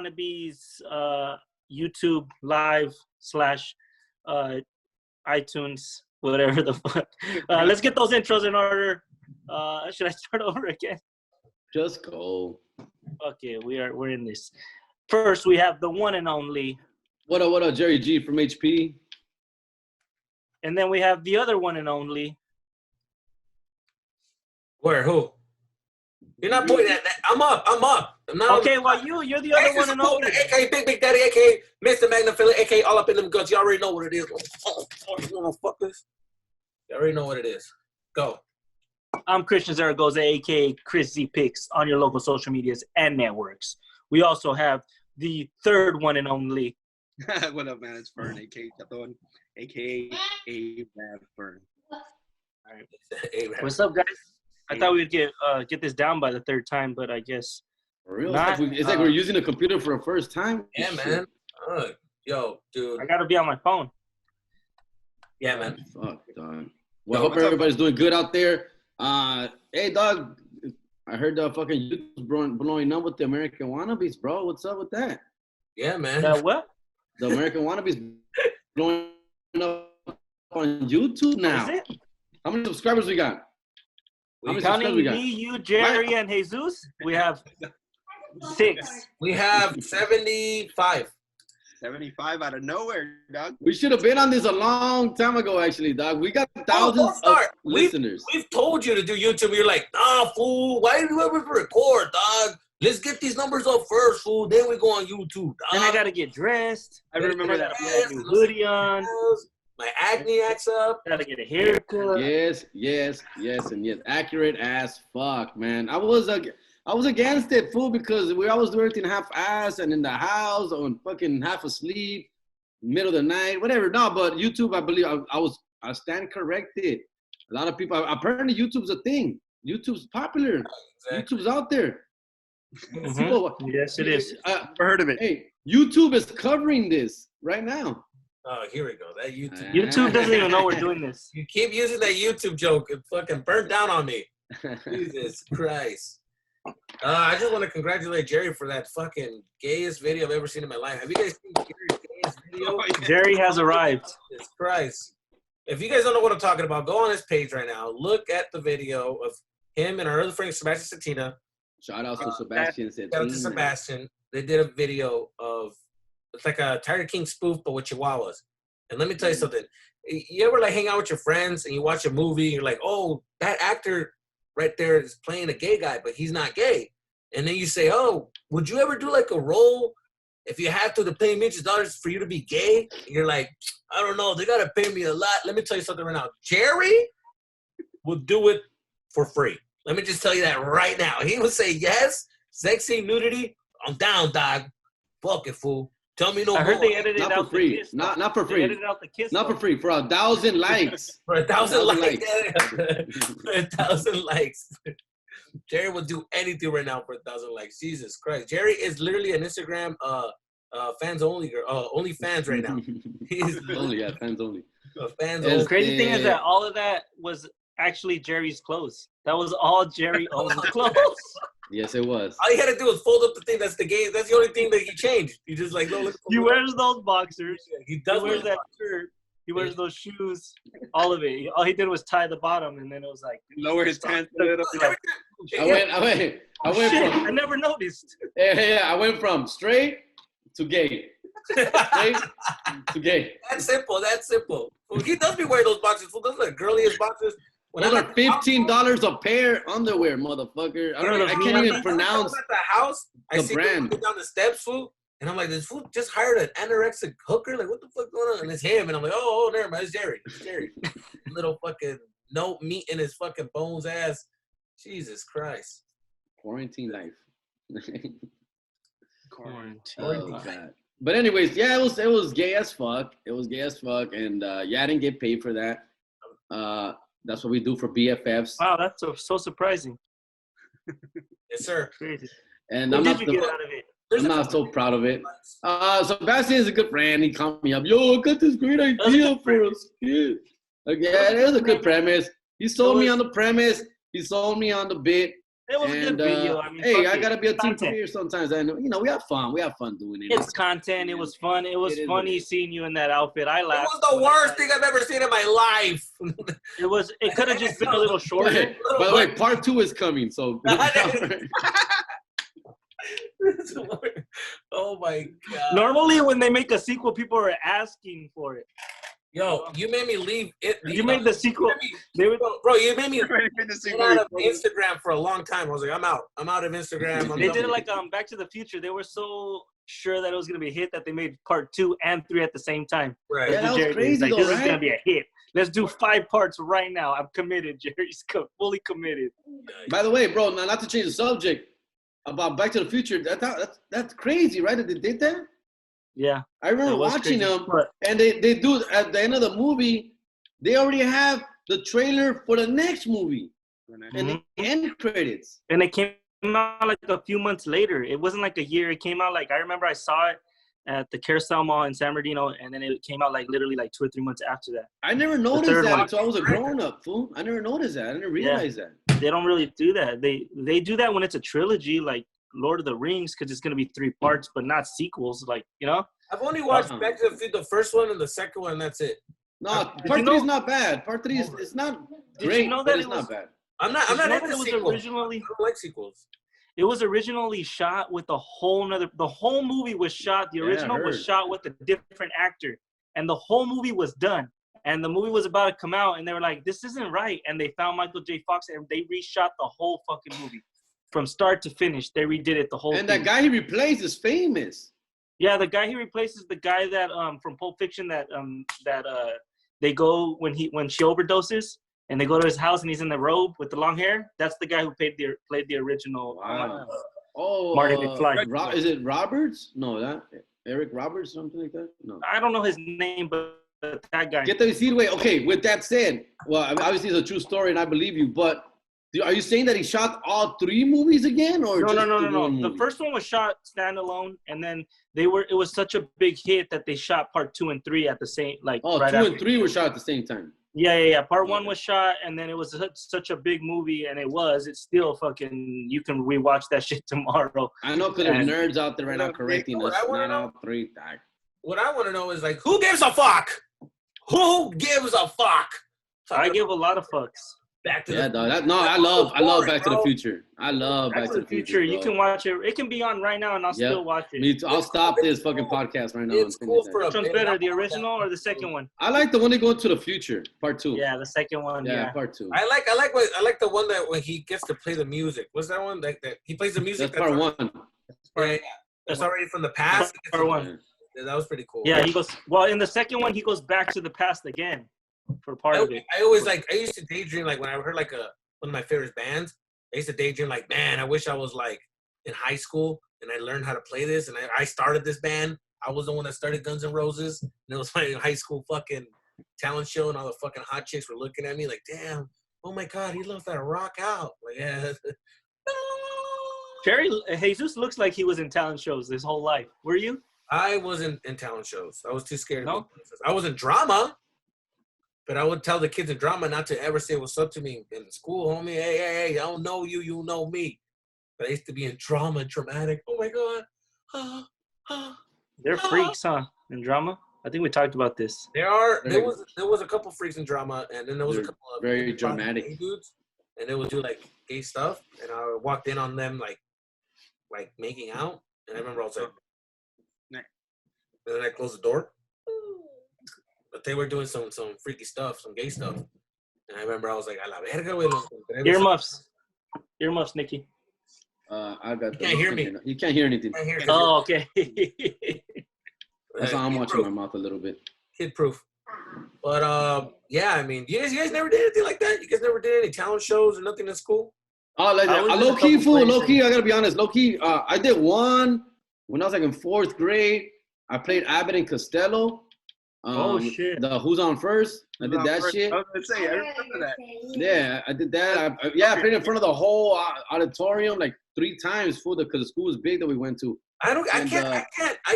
Wannabes YouTube live / iTunes, whatever the fuck. Let's get those intros in order. Should I start over again? Just go. Okay, we're in this. First, we have the one and only. What up, Jerry G from HP. And then we have the other one and only. Where? Who? You're not pointing at that. I'm up. Okay, well, you're the other one and only. AKA Big Daddy, AKA Mr. Magnaphilic, AKA all up in them guns. You already know what it is. Motherfuckers. You already know what it is. Go. I'm Christian Zaragoza, a.k.a. Chris Z Picks, on your local social medias and networks. We also have the third one and only. What up, man? It's Fern, a.k.a. Chaton, a.k.a. A-Rab Fern. All right. What's up, guys? I thought we'd get this down by the third time, but I guess For real? It's like we're using a computer for the first time. Yeah, man. Yo, dude. I got to be on my phone. Yeah, man. Fuck, dog. Well, I hope everybody's doing good out there. Hey, dog. I heard the fucking YouTube's blowing up with the American Wannabes, bro. What's up with that? Yeah, man. What? The American Wannabes blowing up on YouTube now. Is it? How many subscribers we got? Counting me, you, Jerry, and Jesus, we have 6. We have 75. 75 out of nowhere, dog. We should have been on this a long time ago, actually, dog. We got thousands of listeners. We've told you to do YouTube. You're like, nah, fool. Why do you ever record, dog? Let's get these numbers up first, fool. Then we go on YouTube, dog. Then I got to get dressed. I remember that. I had a new hoodie on. My acne acts up. Got to get a haircut. Yes. Accurate as fuck, man. I was against it, fool, because we always do everything half-ass and in the house or fucking half asleep, middle of the night, whatever. No, but YouTube, I believe I stand corrected. A lot of people, apparently YouTube's a thing. YouTube's popular. Exactly. YouTube's out there. Mm-hmm. People, yes, it is. Never heard of it. Hey, YouTube is covering this right now. Oh, here we go. That YouTube. YouTube doesn't even know we're doing this. You keep using that YouTube joke. It fucking burnt down on me. Jesus Christ. I just want to congratulate Jerry for that fucking gayest video I've ever seen in my life. Have you guys seen Jerry's gayest video? Oh, yeah. Jerry has arrived. Jesus Christ. If you guys don't know what I'm talking about, go on his page right now. Look at the video of him and our other friend, Sebastian Satina. Shout out to Sebastian. Shout out to Sebastian. They did a video of, it's like a Tiger King spoof, but with chihuahuas. And let me tell you something. You ever like hang out with your friends and you watch a movie, you're like, oh, that actor right there is playing a gay guy, but he's not gay. And then you say, oh, would you ever do like a role if you have to pay millions of dollars for you to be gay? And you're like, I don't know. They got to pay me a lot. Let me tell you something right now. Jerry will do it for free. Let me just tell you that right now. He would say, yes, sexy nudity. I'm down, dog. Fuck it, fool. Tell me no more. I heard they edited not out for free. the kiss. Not for free. They edited out the kiss. Not for free. For 1,000 likes. For 1,000 likes. For 1,000 likes. Jerry will do anything right now for 1,000 likes. Jesus Christ. Jerry is literally an Instagram fans only girl. Only fans right now. He's only, yeah, fans only. Fans The only. crazy thing is that all of that was actually Jerry's clothes. That was all Jerry owned clothes. Yes, it was. All you had to do was fold up the thing. That's the game. That's the only thing that he changed. He just like, no, He wears those boxers. He does wears that shirt. He wears those shoes. All of it. All he did was tie the bottom, and then it was like Lower his pants. I went from. I never noticed. Yeah. I went from straight to gay. Straight to gay. That's simple. Well, he does be wearing those boxes. Well, those are the girliest boxes. When Those are $15 a pair underwear, motherfucker. I can't even pronounce at the house. I the see brand. Go down the steps, fool, and I'm like, this fool just hired an anorexic hooker. Like, what the fuck going on? And it's him, and I'm like, oh, never mind, it's Jerry. It's Jerry. Little fucking no meat in his fucking bones ass. Jesus Christ. Quarantine life. Quarantine. Oh, God. But anyways, yeah, it was gay as fuck. It was gay as fuck, and yeah, I didn't get paid for that. That's what we do for BFFs. Wow, that's so surprising. Yes, sir. Crazy. And What did you get out of it? I'm not so proud of it. Sebastian is a good friend. He called me up. Yo, I got this great idea for a skit. Like, yeah, it is a good premise. He sold me on the premise. He sold me on the bit. It was a good video. I mean, hey, I gotta be a team content. player sometimes. And you know, we have fun. We have fun doing it. It's content. It was fun. It was funny seeing you in that outfit. I It laughed. was the worst thing I've ever seen in my life. It was. It could have just been a little shorter. By the way, part 2 is coming. So. Oh my god! Normally, when they make a sequel, people are asking for it. Yo, you made me leave it. You made the sequel. Bro, you made me get out of Instagram for a long time. I was like, I'm out. I'm out of Instagram. They did it like Back to the Future. They were so sure that it was gonna be a hit that they made part 2 and 3 at the same time. Right. Yeah, that was crazy. Like, though, this right? is gonna be a hit. Let's do 5 parts right now. I'm committed. Jerry's fully committed. By the way, bro, now not to change the subject about Back to the Future. That's crazy, right? That they did that. Yeah. I remember watching them, and they do at the end of the movie. They already have the trailer for the next movie and the end credits. And it came out like a few months later. It wasn't like a year. It came out like I remember I saw it at the Carousel Mall in San Bernardino, and then it came out like literally like 2 or 3 months after that. I never noticed that until I was a grown up, fool. I never noticed that. I didn't realize that. They don't really do that. They do that when it's a trilogy, like Lord of the Rings, because it's gonna be 3 parts, but not sequels. Like, you know. I've only watched Back to the first one and the second one, and that's it. No, part 3 is not bad. Part 3 is it's not great, but it's not bad. I'm not into sequels. Originally, I don't like sequels. It was originally shot with the whole movie was shot. The original was shot with a different actor, and the whole movie was done. And the movie was about to come out, and they were like, "This isn't right." And they found Michael J. Fox, and they reshot the whole fucking movie from start to finish. They redid it the whole. And that guy he replaced is famous. Yeah, the guy he replaces the guy that from Pulp Fiction that they go when she overdoses and they go to his house and he's in the robe with the long hair. That's the guy who played the original. Wow. Marty McFly. Is it Roberts? No, that Eric Roberts, something like that. No, I don't know his name, but that guy. Get the decir, wait. Okay, with that said, well, obviously it's a true story and I believe you, but. Are you saying that he shot all 3 movies again, or no? The first one was shot standalone, and then it was such a big hit that they shot part 2 and 3 at the same right 2 and 3 were shot at the same time. Yeah. Part 1 was shot, and then it was such a big movie, and it's still fucking. You can rewatch that shit tomorrow. I know because there's nerds out there right now correcting us. Not all 3. What I want to know is like, who gives a fuck? Who gives a fuck? I give a lot of fucks. Back to I love Back to the Future. I love Back to the Future. You can watch it. It can be on right now, and I'll still watch it. Me too. I'll stop this fucking podcast right now. It's cool for Which one's better, the original or the second one? I like the one they go to the future, part 2. Yeah, the second one. Yeah, part 2. I like the one that when he gets to play the music. What's that one? Like that he plays the music. That's part 1. Yeah, that's already from the past. Part 1. Yeah, that was pretty cool. Yeah, he goes. Well, in the second one, he goes back to the past again for part of it. I used to daydream like when I heard like one of my favorite bands. I used to daydream like, man, I wish I was like in high school and I learned how to play this and I started this band. I was the one that started Guns N' Roses, and it was my high school fucking talent show, and all the fucking hot chicks were looking at me like, damn, oh my god, he loves that rock out. Like, yeah. Jesus looks like he was in talent shows his whole life. Were you? I wasn't in talent shows. I was too scared. No? I was in drama. But I would tell the kids in drama not to ever say what's up to me in school, homie. Hey, I don't know you, you know me. But I used to be in drama, dramatic. Oh my god. They're freaks, huh? In drama? I think we talked about this. There was a couple freaks in drama, and then there was a couple of very dramatic dudes, and they would do like gay stuff, and I walked in on them like making out, and I remember I was like, and then I closed the door. But they were doing some freaky stuff, some gay stuff. And I remember I was like, a la verga, güey. Earmuffs, Nikki. I got. You can't hear me. You can't hear anything. Oh, okay. That's why I'm watching my mouth a little bit. Kid proof. But yeah, I mean, you guys never did anything like that? You guys never did any talent shows or nothing in school? Oh, like low key, fool. Low key, I gotta be honest. Low key, I did one when I was like in 4th grade. I played Abbott and Costello. Shit! The Who's on First? I did that shit. I was gonna say, I remember that. Yeah, I did that. I played in front of the whole auditorium like 3 times, fool, because the school was big that we went to. I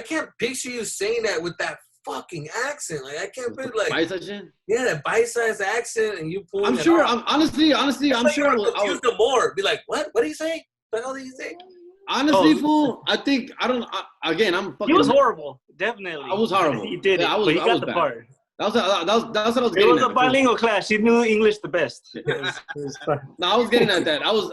can't picture you saying that with that fucking accent. Like, I can't believe, like, Paisa. yeah, that bite-sized accent, and you pulling I'm it sure. off. Honestly, I'm sure I would was. confuse them more. Be like, what? What did he say? What the hell did he say? Honestly, fool. I think I don't. Again, I'm fucking. He was horrible. Definitely. I was horrible. He did it. Yeah, but he got the bad. part. That's what I was It getting was at. a bilingual class. She knew English the best. No, I was getting at that. I was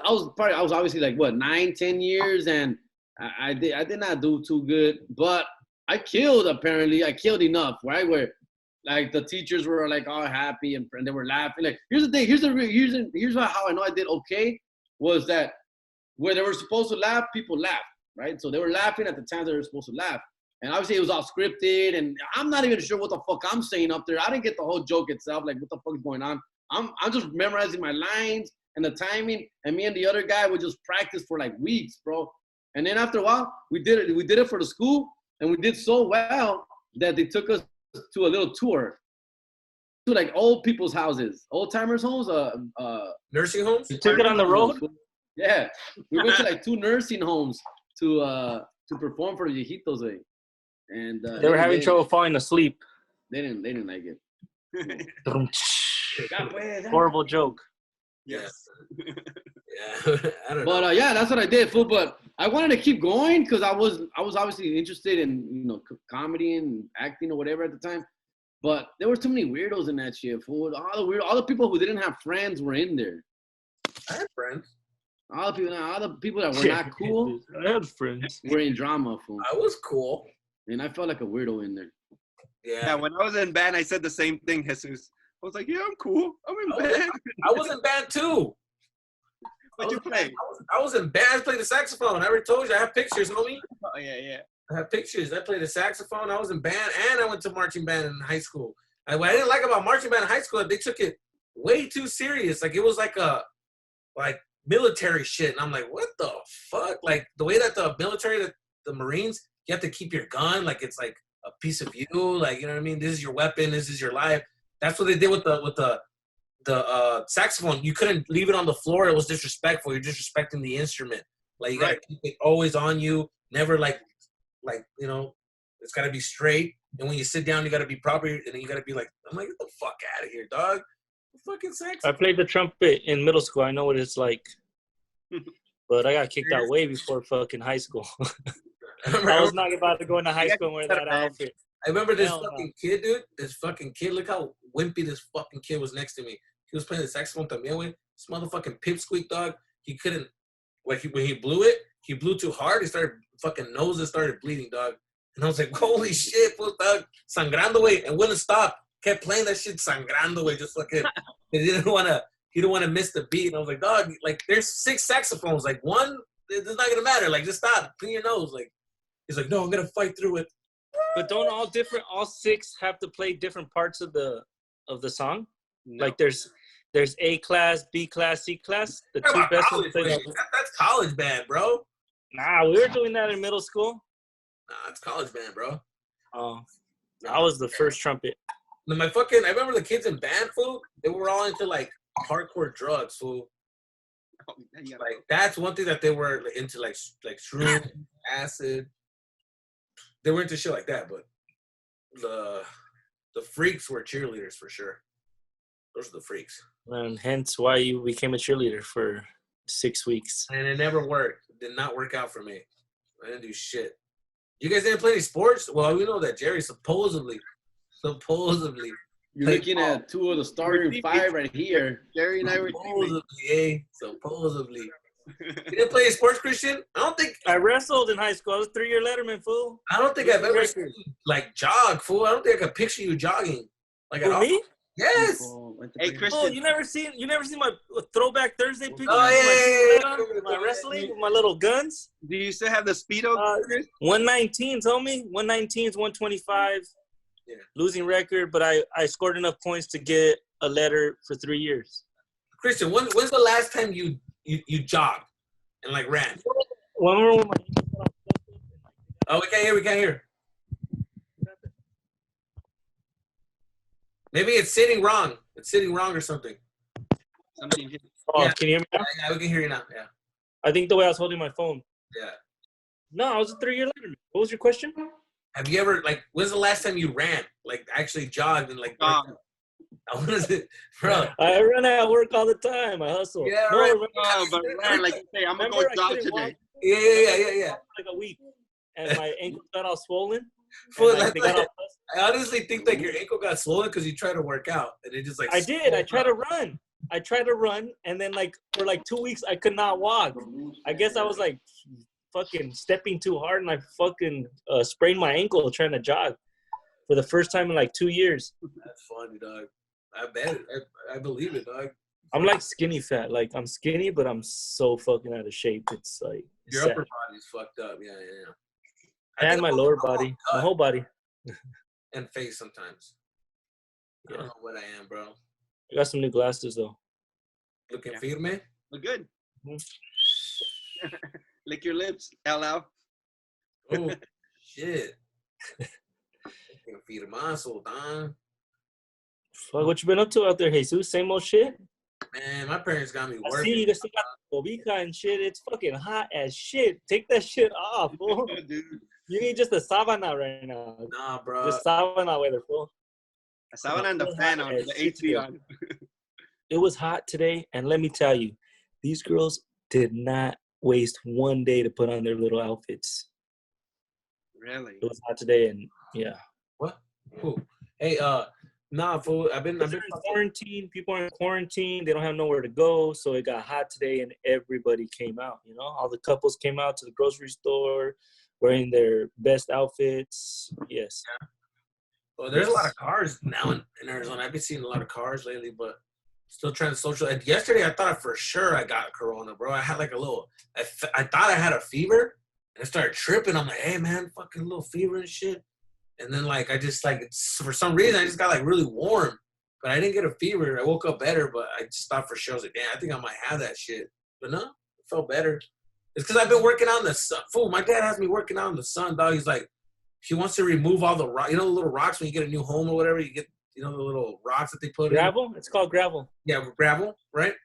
obviously like what 9-10 years, and I did not do too good, but I killed. Apparently, I killed enough, right? Where like the teachers were like all happy and they were laughing. Like here's the thing. Here's how I know I did okay was that where they were supposed to laugh, people laughed, right? So they were laughing at the times they were supposed to laugh. And obviously it was all scripted, and I'm not even sure what the fuck I'm saying up there. I didn't get the whole joke itself, like what the fuck is going on. I'm just memorizing my lines and the timing, and me and the other guy would just practice for like weeks, bro. And then after a while, we did it for the school, and we did so well that they took us to a little tour to like old people's houses, old timers' homes, Nursing homes? You took it on the road? Yeah, we went to like 2 nursing homes to perform for the viejitos, like. And they were having trouble falling asleep. They didn't like it. Horrible joke. Yes. Yeah. I don't know. But yeah, that's what I did, fool. But I wanted to keep going because I was obviously interested in comedy and acting or whatever at the time. But there were too many weirdos in that shit, fool. All the people who didn't have friends were in there. I had friends. All the people that were not cool. I had friends. Were in drama, fool. I was cool. And I felt like a weirdo in there. Yeah. When I was in band, I said the same thing, Jesus. I was like, yeah, I'm cool. I'm in band. I was in band too. What'd you play? I was in band. I played the saxophone. I already told you. I have pictures, homie. Oh, yeah. I have pictures. I played the saxophone. I was in band, and I went to marching band in high school. And what I didn't like about marching band in high school, they took it way too serious. Like, it was like military shit. And I'm like, what the fuck? Like, the way that the military, the Marines, you have to keep your gun like it's like a piece of you. Like, you know what I mean? This is your weapon. This is your life. That's what they did with the saxophone. You couldn't leave it on the floor. It was disrespectful. You're disrespecting the instrument. Like, you gotta keep it always on you. Never like it's gotta be straight. And when you sit down, you gotta be proper. And then you gotta be like, I'm like, get the fuck out of here, dog. Fucking saxophone. I played the trumpet in middle school. I know what it's like. But I got kicked out way before fucking high school. I was not about to go into high school and wear that outfit. I remember this fucking kid, dude. This fucking kid. Look how wimpy this fucking kid was next to me. He was playing the saxophone también, güey. This motherfucking pipsqueak, dog. He couldn't. When he blew it, he blew too hard. He started fucking noses started bleeding, dog. And I was like, holy shit, dog. Sangrando, güey. And wouldn't stop. Kept playing that shit sangrando, güey. Just fucking. He didn't want to miss the beat. And I was like, dog, like, there's 6 saxophones. Like, one, it's not going to matter. Like, just stop. Clean your nose. Like, he's like, no, I'm going to fight through it. But don't all 6 have to play different parts of the song? No. Like there's A class, B class, C class. The 2 best ones play that's college band, bro. Nah, we were doing that in middle school. Nah, it's college band, bro. Oh, I was the first trumpet. I remember the kids in band, fool. They were all into like hardcore drugs, fool. Like, that's one thing that they were into, like shrooms, acid. They were into shit like that, but the freaks were cheerleaders for sure. Those are the freaks. And hence why you became a cheerleader for 6 weeks. And it never worked. It did not work out for me. I didn't do shit. You guys didn't play any sports? Well, we know that Jerry supposedly. You're looking at 2 of the starting 5 right here. Jerry and I were supposedly. You didn't play any sports, Christian? I don't think I wrestled in high school. I was a 3-year letterman, fool. I don't think I've ever seen you, like, jog, fool. I don't think I could picture you jogging. Like, at all. Me? Yes. Hey, Christian. Oh, you never seen my Throwback Thursday picture? My wrestling with my little guns. Do you still have the Speedo? 119s, homie. 119s, 125. Yeah. Losing record, but I scored enough points to get a letter for 3 years. Christian, when's the last time you jogged and like ran? Oh, we can't hear. Maybe it's sitting wrong. It's sitting wrong or something. Can you hear me now? Yeah, we can hear you now. Yeah. I think the way I was holding my phone. Yeah. No, I was a 3-year letterman. What was your question? Have you ever, like, when's the last time you ran? Like, actually jogged and, like, what is it? Bro. I run at work all the time. I hustle. Yeah, no, right. But man, like you say, I'm gonna go jog today. Yeah. Like a week, and my ankles got all swollen. Fool, Like, I honestly think like your ankle got swollen because you tried to work out and it just like. I did. I tried to run, and then like for like 2 weeks I could not walk. I guess I was like fucking stepping too hard, and I fucking sprained my ankle trying to jog for the first time in like 2 years. That's funny, dog. I bet it. I believe it, dog. I'm like skinny fat. Like I'm skinny, but I'm so fucking out of shape. It's like your upper body's fucked up. Yeah. And my lower body, my whole body, and face sometimes. I don't know what I am, bro. I got some new glasses though. Looking firme. Look good. Lick your lips, LL. Oh shit. Looking firmazo, Don. Fuck, what you been up to out there, Jesus? Same old shit? Man, my parents got me working. I see you still got cobija and shit. It's fucking hot as shit. Take that shit off, fool. Dude. You need just a sabana right now. Nah, bro. Just sabana weather, fool. A sabana and the fan on, the AC on. It was hot today, and let me tell you, these girls did not waste one day to put on their little outfits. Really? It was hot today, and yeah. What? Who? Hey, nah, fool. I've been in quarantine. People are in quarantine. They don't have nowhere to go, so it got hot today, and everybody came out. You know, all the couples came out to the grocery store, wearing their best outfits. Yes. Yeah. Well, there's a lot of cars now in Arizona. I've been seeing a lot of cars lately, but still trying to social. Yesterday, I thought for sure I got corona, bro. I had like a little. I thought I had a fever, and I started tripping. I'm like, hey man, fucking little fever and shit. And then like I just like for some reason I just got like really warm, but I didn't get a fever. I woke up better, but I just thought for sure I was like, damn, I think I might have that shit. But no, it felt better. It's because I've been working out in the sun. Fool, my dad has me working out in the sun, dog. He's like, he wants to remove all the rocks. You know the little rocks when you get a new home or whatever? You get, you know, the little rocks that they put gravel? in? It's called gravel. Yeah, gravel, right?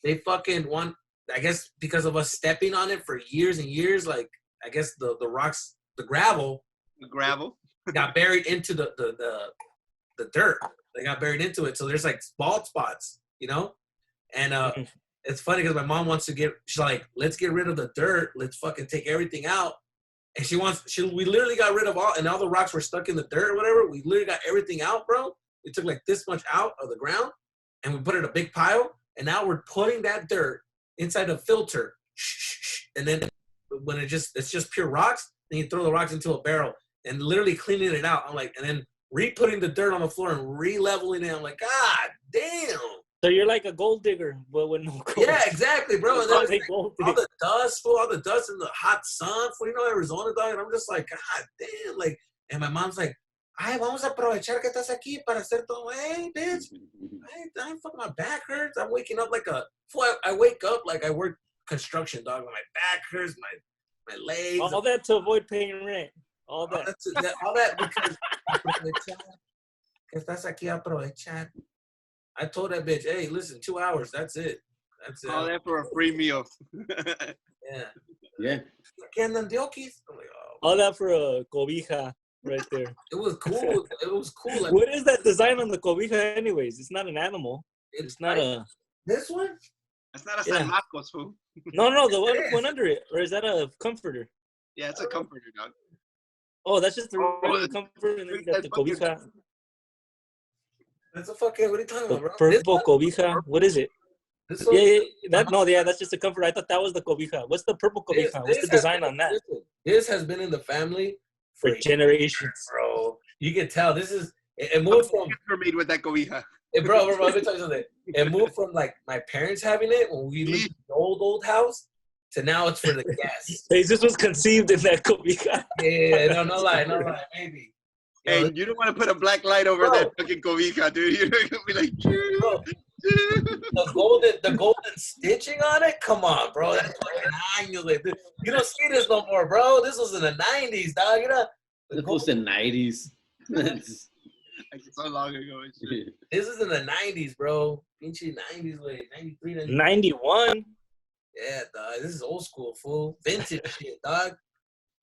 They fucking want, I guess because of us stepping on it for years and years, like, I guess the rocks, the gravel. The gravel? Got buried into the dirt. They got buried into it. So there's like bald spots, you know? And it's funny because my mom wants to she's like, let's get rid of the dirt. Let's fucking take everything out. And we literally got rid of all the rocks were stuck in the dirt or whatever. We literally got everything out, bro. We took like this much out of the ground and we put it in a big pile. And now we're putting that dirt inside a filter. And then when it's just pure rocks, then you throw the rocks into a barrel and literally cleaning it out. I'm like, and then re-putting the dirt on the floor and re-leveling it. I'm like, God damn. So you're like a gold digger, but with no gold. Yeah, exactly, bro. And then like all the dust, all the dust in the hot sun, you know, Arizona, dog. And I'm just like, God damn. Like, and my mom's like, ay, vamos a aprovechar que estás aquí para hacer todo. Hey, bitch, I fuck, my back hurts. I'm waking up like I wake up like I work construction, dog. My back hurts, my legs. All that to avoid paying rent. All that because estás aquí a aprovechar. I told that bitch, hey, listen, 2 hours, that's it. That's it. All that for a free meal. Yeah. I'm like, oh. All that for a cobija right there. It was cool. It was cool. Like, what is that design on the cobija anyways? It's not an animal. It's not a... This one? That's not a San Marcos, fool. No, the one under it. Or is that a comforter? Yeah, it's a comforter, dog. Oh, that's just the comforter and then you got the cobija. That's a fucking, what are you talking about, bro? Purple cobija. What is it? That's just a comforter. I thought that was the cobija. What's the purple cobija? What's the design on that? This has been in the family for generations, bro. You can tell this is it moved from made with that cobija. Bro, let me tell you something. It moved from like my parents having it when we lived in the old house to now it's for the guests. This was conceived in that cobija. Yeah, no lie, maybe. Hey, you don't want to put a black light over that fucking cobija, dude. You're gonna be like, bro, the golden stitching on it. Come on, bro. That's fucking años. Like, you don't see this no more, bro. This was in the '90s, dog. You know, this was in the '90s. Like so long ago. This is in the '90s, bro. Pinche '90s, like '93, '91. Yeah, dog. This is old school, fool. Vintage shit, dog.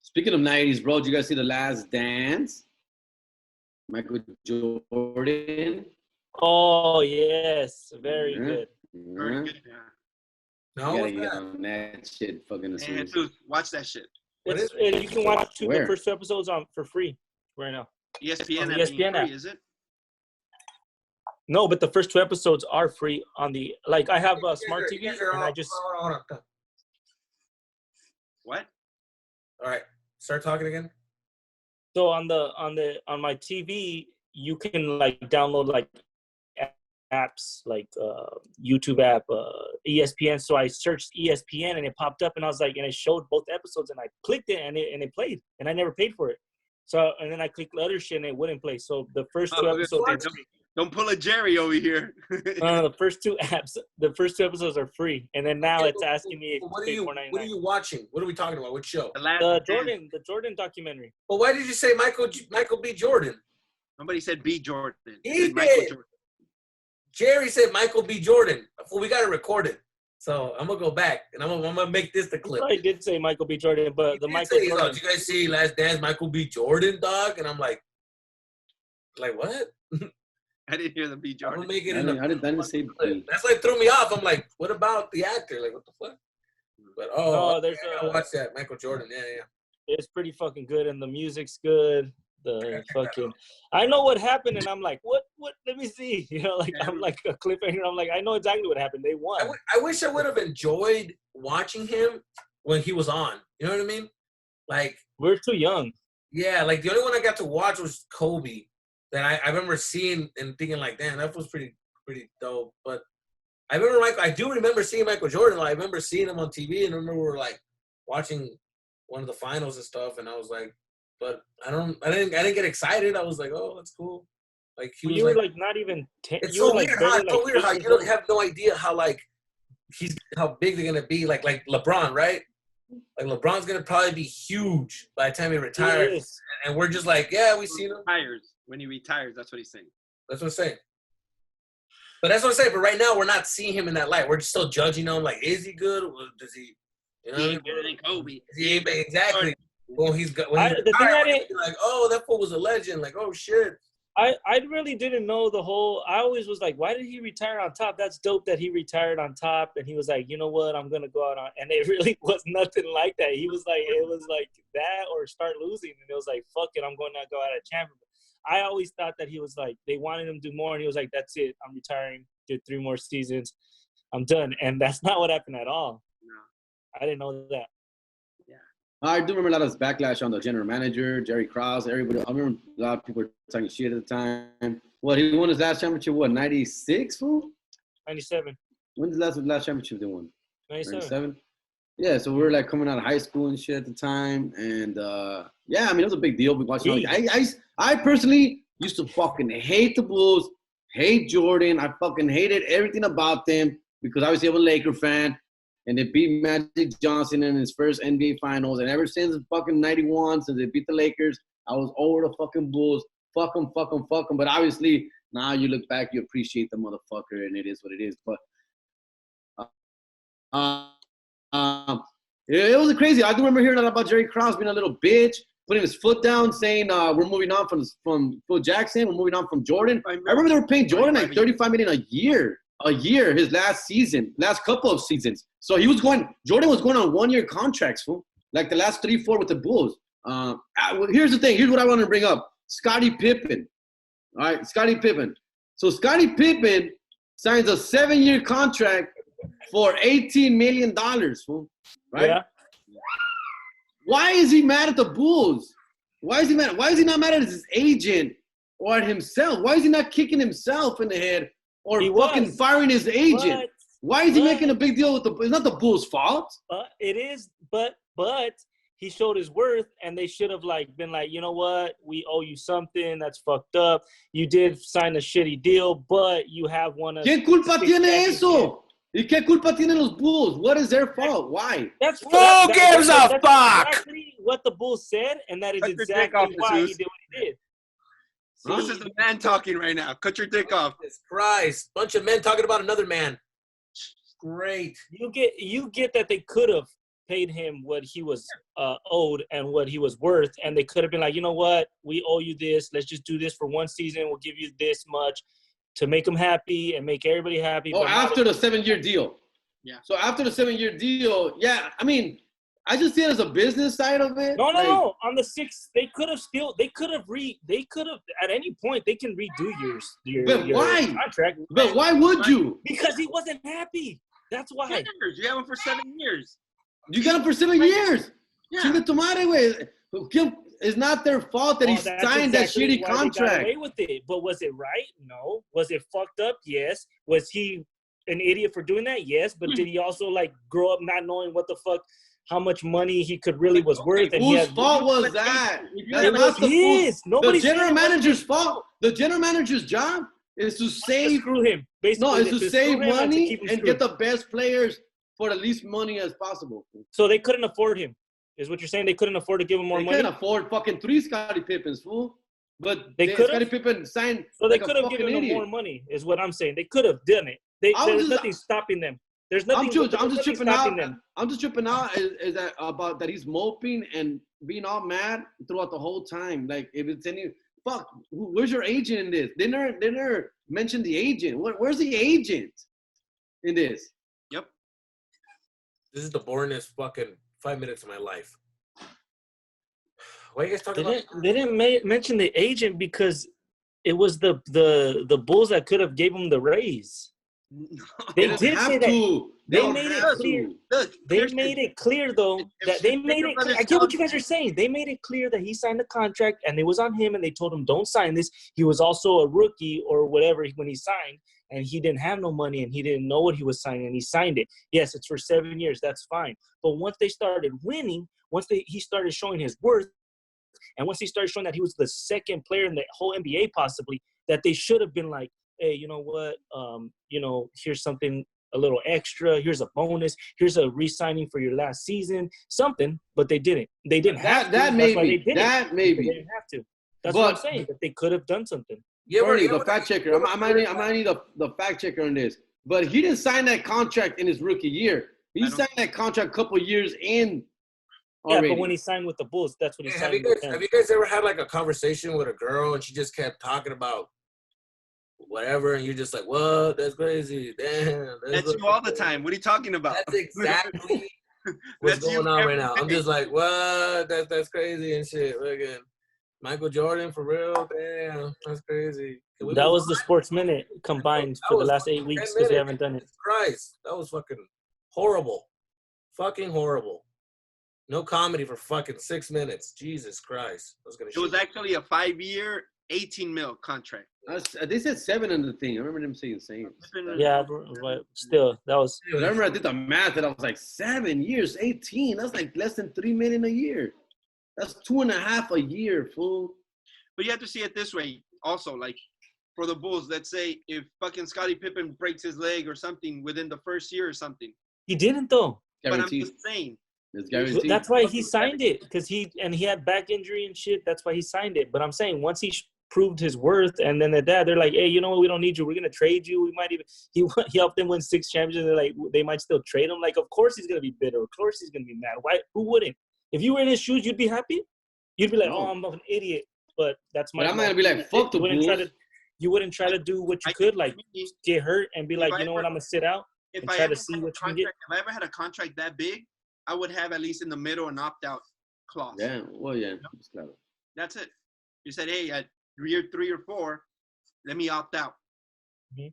Speaking of 90s, bro, did you guys see The Last Dance? Michael Jordan. Oh yes, very good. Very good. Yeah. No, You what's gotta get that? on that shit fucking as soon And as. dude, watch that shit. What is You can watch the Where? first 2 episodes on for free right now. ESPN, On the that being ESPN app. free, is it? No, but the first 2 episodes are free on the like. I have a smart You TV guys are and all- I just hold on. What? All right, start talking again. so on my TV you can like download like apps like YouTube app, ESPN. So I searched ESPN and it popped up and I was like, and it showed both episodes and I clicked it and it played and I never paid for it. So and then I clicked other shit and it wouldn't play. So the first 2 episodes are free. Don't pull a Jerry over here. The first 2 episodes are free, and then now it's asking me if What are pay you? $4.99. What are you watching? What are we talking about? Which show? The Last The Dance. Jordan documentary. Well, why did you say Michael B. Jordan? Somebody said B. Jordan. They He said Michael did. Jordan. Jerry said Michael B. Jordan. Well, we got to record it. So I'm gonna go back and I'm gonna make this the clip. I did say Michael B. Jordan, but the He did Michael say, Jordan. did you guys see Last Dance? Michael B. Jordan, dog, and I'm like what? I didn't hear the B. I'm Jordan. gonna make it I in didn't say B. That's like threw me off. I'm like, what about the actor? Like, what the fuck? But No, there's I gotta watch that Michael Jordan. Yeah. It's pretty fucking good, and the music's good. The fucking, I know what happened, and I'm like, what? Let me see. You know, like I'm like a cliffhanger. I'm like, I know exactly what happened. They won. I wish I would have enjoyed watching him when he was on. You know what I mean? Like, We're too young. yeah, like the only one I got to watch was Kobe. That I remember seeing and thinking like, damn, that was pretty dope. But I do remember seeing Michael Jordan. Like, I remember seeing him on TV, and I remember we were like watching one of the finals and stuff, and I was like, but I didn't get excited. I was like, oh, that's cool. Like You were like not even 10. it's You were so like weird. barely, It's so like, weird how 8 you years don't old. have no idea how like how big they're gonna be. Like LeBron, right? Like LeBron's gonna probably be huge by the time he He retires, is. and we're just like, yeah, we seen him. When he retires, that's what he's saying. That's what I'm saying. But that's what I'm saying. But right now, we're not seeing him in that light. We're just still judging him. Like, is he good? Or does he? You know, He ain't better than Kobe. Is he exactly. When he's got, when The thing I didn't, like, oh, that fool was a legend. Like, oh shit. I really didn't know the whole. I always was like, why did he retire on top? That's dope that he retired on top, and he was like, you know what, I'm gonna go out on. And it really was nothing like that. He was like, it was like that or start losing, and it was like, fuck it, I'm going to go out a champion. I always thought that he was like, they wanted him to do more, and he was like, that's it, I'm retiring. Did 3 more seasons, I'm done. And that's not what happened at all. No. I didn't know that. I do remember a lot of backlash on the general manager, Jerry Krause, everybody. I remember a lot of people were talking shit at the time. What, he won his last championship, what, 96, fool? 97. When's the last championship they won? 97. Yeah, so we were like coming out of high school and shit at the time. And yeah, I mean, it was a big deal. We watched I personally used to fucking hate the Bulls, hate Jordan. I fucking hated everything about them because obviously I'm a Laker fan. And they beat Magic Johnson in his first NBA Finals. And ever since fucking 91, since they beat the Lakers, I was over the fucking Bulls. Fuck them. But obviously, now you look back, you appreciate the motherfucker, and it is what it is. But it was crazy. I do remember hearing about Jerry Krause being a little bitch, putting his foot down, saying we're moving on from Phil Jackson. We're moving on from Jordan. I remember they were paying Jordan like $35 million a year, his last couple of seasons. So Jordan was going on 1-year contracts, fool, like the last 3-4 with the Bulls. Here's the thing. Here's what I want to bring up. Scottie Pippen. All right, Scottie Pippen. So Scottie Pippen signs a 7-year contract for $18 million, fool, right? Yeah. Why is he mad at the Bulls? Why is he mad? Why is he not mad at his agent or at himself? Why is he not kicking himself in the head or fucking firing his agent? Why is he making a big deal with it's not the Bulls' fault. It is, but he showed his worth, and they should have been like, you know what, we owe you something. That's fucked up. You did sign a shitty deal, but you have one of. ¿Qué culpa tiene eso? ¿Y qué culpa tienen los Bulls? What is their fault? Why? Who gives a fuck? Exactly what the Bulls said, and that is exactly why he did what he did. This is the man talking right now. Cut your dick off. Jesus Christ. Bunch of men talking about another man. Great. You get that they could have paid him what he was owed and what he was worth, and they could have been like, you know what, we owe you this. Let's just do this for one season. We'll give you this much to make them happy and make everybody happy. Oh, after the 7-year deal. Yeah. So after the 7-year deal, yeah, I mean, I just see it as a business side of it. No. On the 6th, they could have at any point they can redo your why? contract. But why would you? Because he wasn't happy. That's why. 10 years. You have him for 7 years. You got him for 7 years. Yeah. Chinga tu madre, güey. It's not their fault that he signed that shitty contract. They got away with it. But was it right? No. Was it fucked up? Yes. Was he an idiot for doing that? Yes. But did he also like grow up not knowing what the fuck, how much money he could really was worth? And whose fault was that? It was his. The general manager's fault. The general manager's job is to save. Screw him. Basically, No, it's to save money and get the. the best players for the least money as possible. So they couldn't afford him, is what you're saying? They couldn't afford to give him more money? They couldn't afford fucking 3 Scottie Pippens, fool. But they could Scottie Pippen signed. So they could have given him more money, is what I'm saying. They could have done it. There's nothing stopping them. There's nothing. I'm just tripping out. Them. I'm just tripping out. Is that about that he's moping and being all mad throughout the whole time? Like if it's any fuck, where's your agent in this? They never mentioned the agent. Where's the agent in this? Yep. This is the boringest fucking 5 minutes of my life. What are you guys talking about? They didn't mention the agent because it was the Bulls that could have gave him the raise. They did say that. They made it clear. Look, they made it clear though that they made it clear. I get what you guys are saying. They made it clear that he signed the contract and it was on him, and they told him don't sign this. He was also a rookie or whatever when he signed, and he didn't have no money and he didn't know what he was signing, and he signed it. Yes, it's for 7 years. That's fine. But once they started winning, he started showing his worth, and once he started showing that he was the second player in the whole NBA possibly, that they should have been like, hey, you know what? Here's something a little extra. Here's a bonus. Here's a re-signing for your last season. Something, but they didn't. They didn't have that. to. Maybe. They didn't have to. That's what I'm saying. That they could have done something. Yeah, Bernie, the fact checker. I might need the fact checker on this. But he didn't sign that contract in his rookie year. He signed that contract a couple years in. Already. Yeah, but when he signed with the Bulls, that's what he signed. Have you guys ever had like a conversation with a girl and she just kept talking about whatever, and you're just like, what? That's crazy. Damn. That's you all the time. What are you talking about? That's exactly what's going on right now. I'm just like, what? That's crazy and shit. Look at Michael Jordan for real. Damn, that's crazy. That was the Sports Minute combined for the last 8 weeks because we haven't done it. Christ, that was fucking horrible. Fucking horrible. No comedy for fucking 6 minutes. Jesus Christ. It was actually a 5-year, 18 mil contract. They said 7 on the thing. I remember them saying the same. Yeah, but still, that was. I remember I did the math and I was like, 7 years, 18. That's like less than $3 million a year. That's 2.5 a year, fool. But you have to see it this way. Also, like for the Bulls, let's say if fucking Scottie Pippen breaks his leg or something within the first year or something. He didn't though. Guaranteed. But I'm just saying. It's guaranteed. That's why he signed it, because he had back injury and shit. That's why he signed it. But I'm saying once he proved his worth, and then they're like, hey, you know what? We don't need you. We're gonna trade you. We might even. He helped them win 6 championships. They're like, they might still trade him. Like, of course he's gonna be bitter. Of course he's gonna be mad. Why? Who wouldn't? If you were in his shoes, you'd be happy. You'd be like, oh, I'm an idiot. But that's my. But I'm gonna be like, fuck the Bulls. You wouldn't try to do what you could, like get hurt and be like, you know what? I'm gonna sit out and try to see what you can get. If I ever had a contract that big, I would have at least in the middle an opt-out clause. Yeah, well, yeah. That's it. You said, hey, at year 3 or 4, let me opt out. Mm-hmm.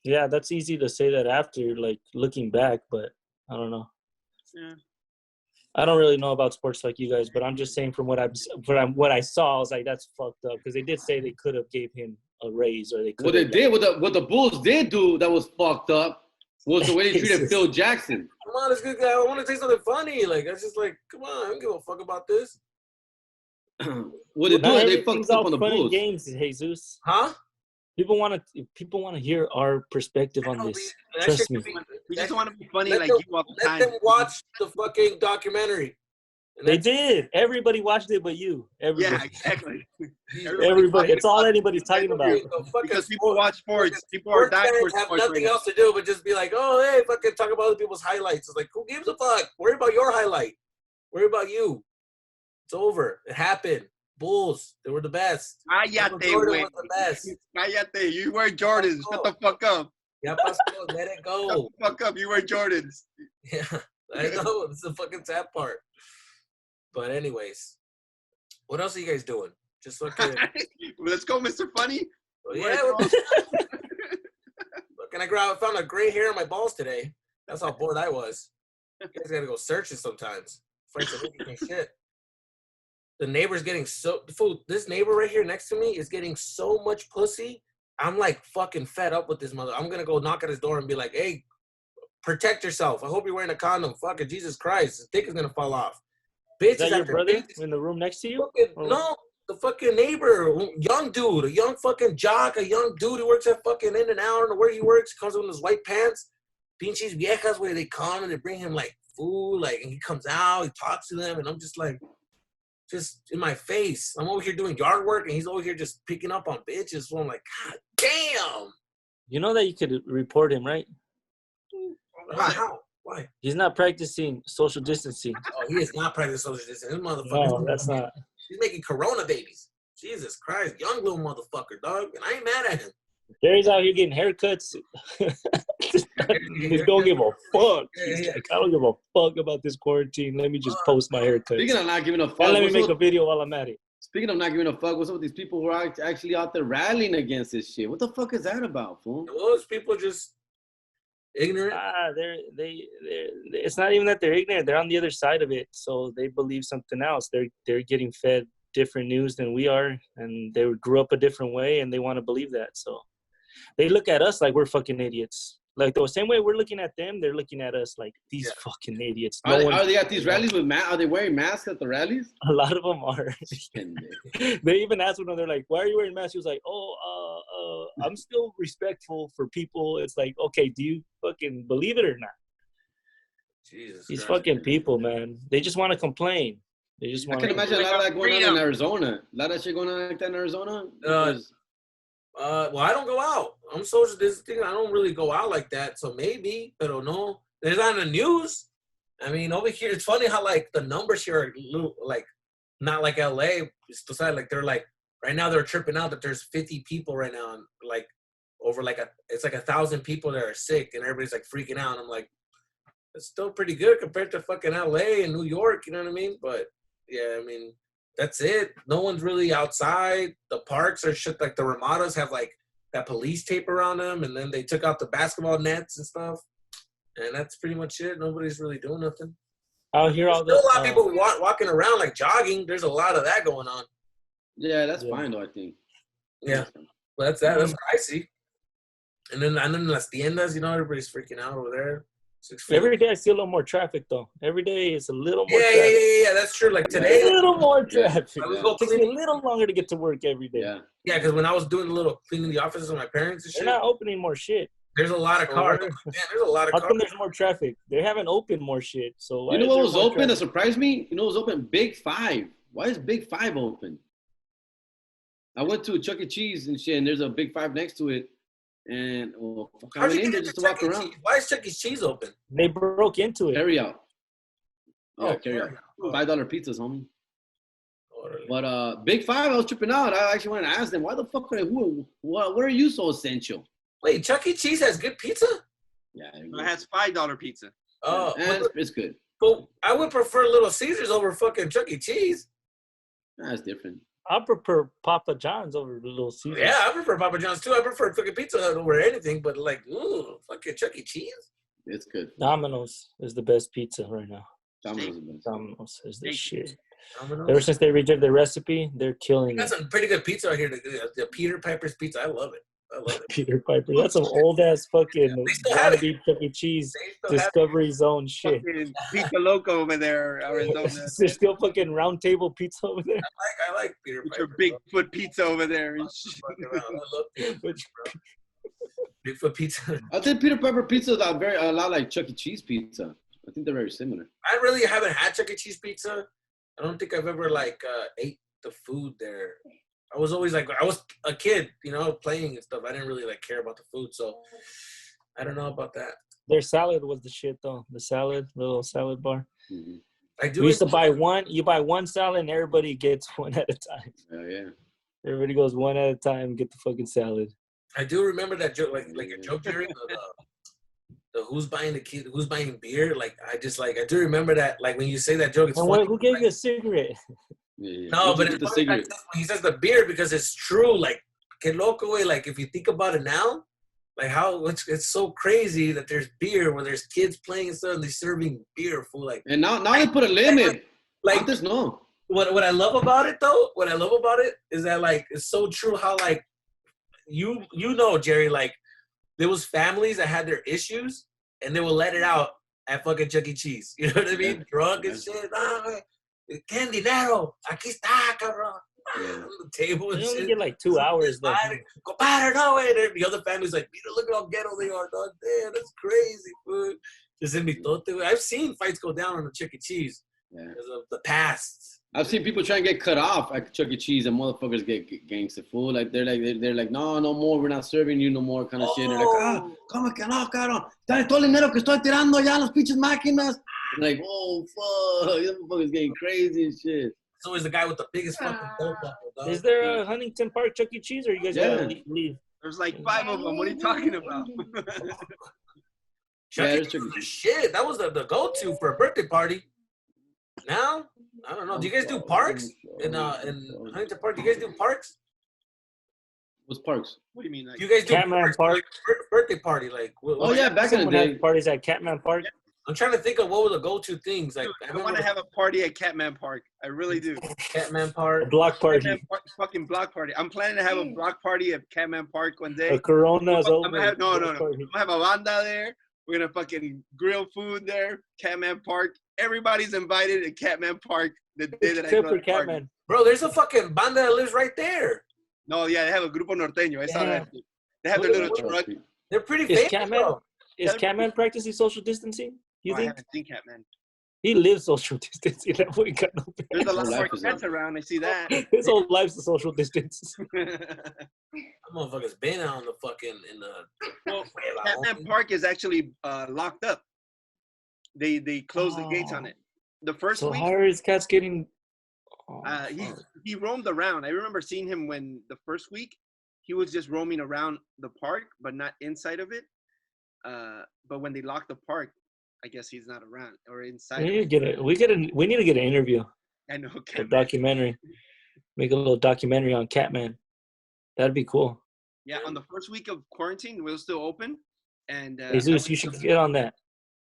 Yeah, that's easy to say that after, like, looking back, but I don't know. Yeah. I don't really know about sports like you guys, but I'm just saying from what I saw, I was like, that's fucked up, because they did say they could have gave him a raise, or they could. What they did, what the Bulls did do that was fucked up was the way they treated Phil Jackson. Come on, this good guy. I want to say something funny. Like, that's just like, come on, I don't give a fuck about this. What they do is they fucked up on the Bulls. Games, Jesus. Huh? People want to hear our perspective on this. Trust me. We just want to be funny you all the time. Let them watch the fucking documentary. They did. Everybody watched it but you. Everybody. Yeah, exactly. Everybody. It's all anybody's talking about. Because people watch sports. People are dying for sports. Have sports nothing right else to do but just be like, oh, hey, fucking talk about other people's highlights. It's like, who gives a fuck? Worry about your highlight. Worry about you. It's over. It happened. Bulls. They were the best. Cállate, Jordan güey. was the best. Cállate. You wear Jordans. Shut the fuck up. Ya pasó. Let it Shut go. the fuck up. You wear Jordans. Yeah, I know. It's the fucking sad part. But anyways, what else are you guys doing? Just fucking. Let's go, Mr. Funny. Well, yeah. Fucking, I found a gray hair on my balls today. That's how bored I was. You guys gotta go searching sometimes. Find some interesting shit. The neighbor's getting this neighbor right here next to me is getting so much pussy. I'm like fucking fed up with this mother. I'm gonna go knock at his door and be like, hey, protect yourself. I hope you're wearing a condom. Fucking Jesus Christ. His dick is gonna fall off. Bitch, is that your brother in the room next to you? No, the fucking neighbor, young dude, a young fucking jock, a young dude who works at fucking In-N-Out. I don't know where he works. Comes in his white pants. Pinches viejas where they come and they bring him like food, like, and he comes out, he talks to them, and I'm just like, just in my face. I'm over here doing yard work, and he's over here just picking up on bitches. So I'm like, God damn. You know that you could report him, right? How? Why? He's not practicing social distancing. Oh, he is not practicing social distancing. This motherfucker. No, that's not. He's making Corona babies. Jesus Christ. Young little motherfucker, dog. And I ain't mad at him. Jerry's out here getting haircuts. He don't give a fuck. He's like, I don't give a fuck about this quarantine. Let me just post my haircuts. Speaking of not giving a fuck, and let me make a video while I'm at it. Speaking of not giving a fuck, what's up with these people who are actually out there rallying against this shit? What the fuck is that about, fool? Those people just ignorant. It's not even that they're ignorant. They're on the other side of it, so they believe something else. They're getting fed different news than we are, and they grew up a different way, and they want to believe that. So they look at us like we're fucking idiots. Like the same way we're looking at them, they're looking at us like these fucking idiots. Are they at these rallies with masks? Are they wearing masks at the rallies? A lot of them are. They even asked one of them, like, "Why are you wearing masks?" He was like, I'm still respectful for people. It's like, okay, do you fucking believe it or not? Jesus These Christ, fucking people, man. They just want to complain. They just want. I can imagine a lot of that going on in Arizona. A lot of shit going on like that in Arizona. Well, I don't go out. I'm social distancing. I don't really go out like that. So maybe, but no. There's not in the news. I mean, over here, it's funny how like the numbers here are little, like not like LA. It's beside like they're like right now they're tripping out that there's 50 people right now, and like over like it's like 1,000 people that are sick, and everybody's like freaking out. And I'm like, it's still pretty good compared to fucking LA and New York. You know what I mean? But yeah, I mean. That's it. No one's really outside. The parks are shit. Like the Ramadas have like that police tape around them, and then they took out the basketball nets and stuff. And that's pretty much it. Nobody's really doing nothing. Out here, There's still a lot of people walking around like jogging. There's a lot of that going on. Yeah, that's fine though. I think. Yeah, but that's that. That's what I see. And then las tiendas, you know, everybody's freaking out over there. Every day I see a little more traffic though. Every day it's a little more traffic. Yeah, that's true. Like today. A little more traffic. Yeah. It takes me a little longer to get to work every day. Yeah, because when I was doing a little cleaning the offices of my parents and shit. They're not opening more shit. There's a lot of cars. Man, there's a lot of cars. How come there's more traffic? They haven't opened more shit. So you know what was open that surprised me? You know what was open? Big Five. Why is Big Five open? I went to a Chuck E. Cheese and shit, and there's a Big Five next to it. And I went in there just to walk around. Why is Chuck E. Cheese open? They broke into it. Carry out. Yeah, carry out. $5 pizzas, homie. But Big Five, I was tripping out. I actually wanted to ask them, why the fuck what are you so essential? Wait, Chuck E. Cheese has good pizza? Yeah. It has $5 pizza. Oh, it's good. But I would prefer Little Caesars over fucking Chuck E. Cheese. That's different. I prefer Papa John's over Little Caesars. Yeah, I prefer Papa John's too. I prefer fucking Pizza Hut over anything, but like, ooh, fucking Chuck E. Cheese? It's good. Domino's is the best pizza right now. Domino's is the shit. Domino's? Ever since they redid their recipe, they're killing it. That's some pretty good pizza right here. The Peter Piper's pizza. I love it. Peter Piper. That's some old ass fucking wannabe Chuck E. Cheese Discovery Zone shit. Pizza Loco over there, Arizona. There's still fucking round table pizza over there. I like Peter Piper. Your Bigfoot pizza over there. I love Bigfoot pizza. I think Peter Piper pizzas are a lot like Chuck E. Cheese pizza. I think they're very similar. I really haven't had Chuck E. Cheese pizza. I don't think I've ever like ate the food there. I was always like, I was a kid, you know, playing and stuff. I didn't really like care about the food, so I don't know about that. Their salad was the shit though. The salad, little salad bar. Mm-hmm. I do. We used to buy one. You buy one salad, and everybody gets one at a time. Oh yeah. Everybody goes one at a time. Get the fucking salad. I do remember that joke, like a joke, Jerry. The who's buying the kid, who's buying beer? Like I do remember that. Like when you say that joke, it's funny. Who gave you a cigarette? Yeah. No, but it's funny when he says the beer because it's true. Like, que loco, way. Like if you think about it now, like how it's so crazy that there's beer when there's kids playing and stuff and they're serving beer for like. And now they put a limit. Like this, no. What I love about it though, is that like it's so true how like you know, Jerry, like there was families that had their issues and they will let it out at fucking Chuck E. Cheese. You know what I mean? Yeah. Drunk and shit. ¿Qué dinero? Aquí está, cabrón. On the table and you shit. only get like 2 hours though. Compadre, no way. The other family's like, look at how ghetto they are, dog. Damn, that's crazy, food. Just in mitote. I've seen fights go down on the Chuck E. Cheese because of the past. I've seen people try and get cut off at Chuck E. Cheese and motherfuckers get gangster fool. Like they're like, no more, we're not serving you no more kind of shit. They're like, ¿cómo que no, cabrón? Dale todo el dinero que estoy tirando ya las pinches máquinas. And like, oh fuck, this motherfucker's getting crazy and shit. It's always the guy with the biggest fucking dope. Is there a Huntington Park Chuck E. Cheese, or you guys gotta leave? There's like 5 of them. What are you talking about? Chuck E. Cheese was the shit. That was the go-to for a birthday party. Now, I don't know. Do you guys do parks in Huntington Park? Do you guys do parks? What's parks? What do you mean? Like, you guys do Catman Park? like, birthday party? Like, back in the day. Parties at Catman Park. I'm trying to think of what were the go-to things. Like, dude, I want to have a party at Catman Park. I really do. Catman Park. A block party. Fucking block party. I'm planning to have a block party at Catman Park one day. A Corona's over. No. I'm gonna have a banda there. We're gonna fucking grill food there. Catman Park. Everybody's invited at Catman Park the day that I go to Catman. Bro, there's a fucking banda that lives right there. No, yeah, they have a Grupo Norteño. I saw that. They have their little truck. They're pretty famous. Is Catman practicing social distancing? You think? I haven't seen Catman. He lives social distancing. There's a lot more cats around. I see that. His whole life's a social distance. That motherfucker's been out on the fucking Well, Catman Park is actually locked up. They closed the gates on it. The first week. So how are his cats getting? He roamed around. I remember seeing him when the first week he was just roaming around the park, but not inside of it. But when they locked the park, I guess he's not around or inside. We need to get an interview. I know. A documentary. Make a little documentary on Catman. That'd be cool. Yeah, on the first week of quarantine, we were still open, and Jesus, you should get on that.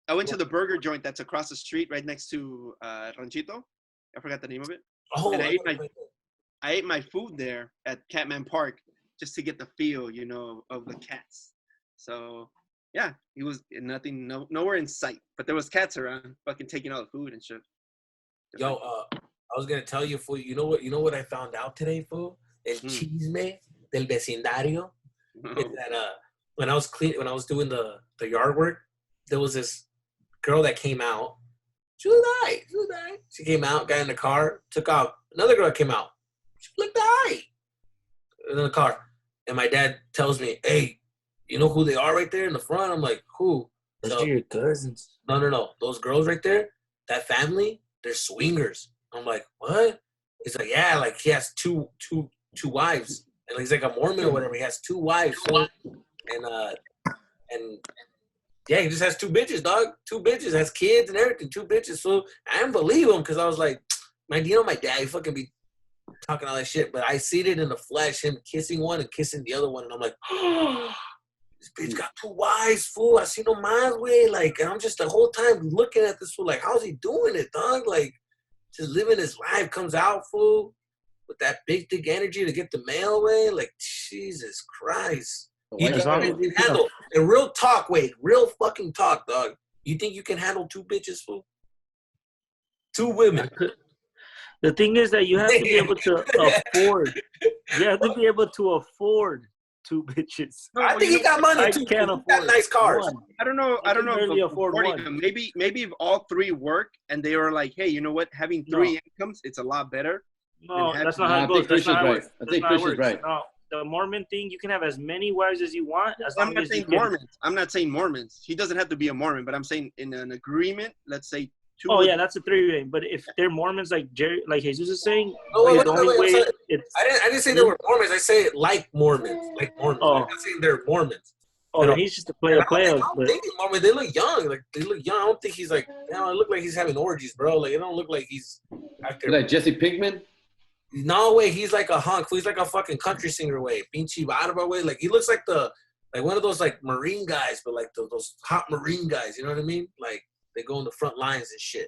I went to the burger joint that's across the street, right next to Ranchito. I forgot the name of it. Oh, and I ate my food there at Catman Park just to get the feel, of the cats. So yeah, he was nowhere in sight, but there was cats around, fucking taking all the food and shit. Yo, I was gonna tell you, fool. You know what I found out today, fool? El chisme del vecindario. Is that when I was doing the yard work, there was this girl that came out. She was nice. She came out, got in the car, took out. Another girl came out. She looked nice in the car, and my dad tells me, "Hey, you know who they are right there in the front?" I'm like, "Who?" Those are your cousins. No. Those girls right there, that family, they're swingers. I'm like, what? He's like, yeah, like he has two wives, and he's like a Mormon or whatever. He has 2 wives, so, and yeah, he just has 2 bitches, dog. 2 bitches, has kids and everything. 2 bitches. So I didn't believe him because I was like, my dad, he fucking be talking all that shit. But I seen it in the flesh, him kissing one and kissing the other one, and I'm like, oh, this bitch got 2 wives, fool. I see no man's way, like, and I'm just the whole time looking at this fool, like, how's he doing it, dog? Like, just living his life, comes out, fool, with that big dick energy to get the mail away. Like, Jesus Christ. You think you can handle a real talk, real fucking talk, dog. You think you can handle 2 bitches, fool? 2 women. The thing is that you have to be able to afford. You have to be able to afford 2 bitches. No, I think he got money I too. can't He got afford nice cars. one. I don't know. I I don't can know. barely If afford affording one. them. Maybe if all 3 work and they were like, hey, you know what? Having 3 incomes, it's a lot better. No, And that's not how I it goes. think That's Christian's not how it right. works. I That's think not how it Christian's works. right. No, the Mormon thing, you can have as many wives as you want as I'm long not as you saying can. Mormons. I'm not saying Mormons. He doesn't have to be a Mormon, but I'm saying in an agreement, let's say 2. Oh yeah, that's a 3-way. But if they're Mormons, like Jerry, like Jesus is saying, No, wait, the only I'm way sorry. it's. I didn't say they were Mormons. I say like Mormons. Like Mormons. Oh. I'm not saying they're Mormons. Oh, no, he's just a player. I don't think he's Mormon. They look young. Like they look young. I don't think he's like. It look like he's having orgies, bro. Like it don't look like he's active. Like Jesse Pinkman. No way. He's like a hunk. He's like a fucking country singer way. Pinche barba way. Like he looks like one of those like Marine guys, but like those hot Marine guys. You know what I mean? Like they go in the front lines and shit.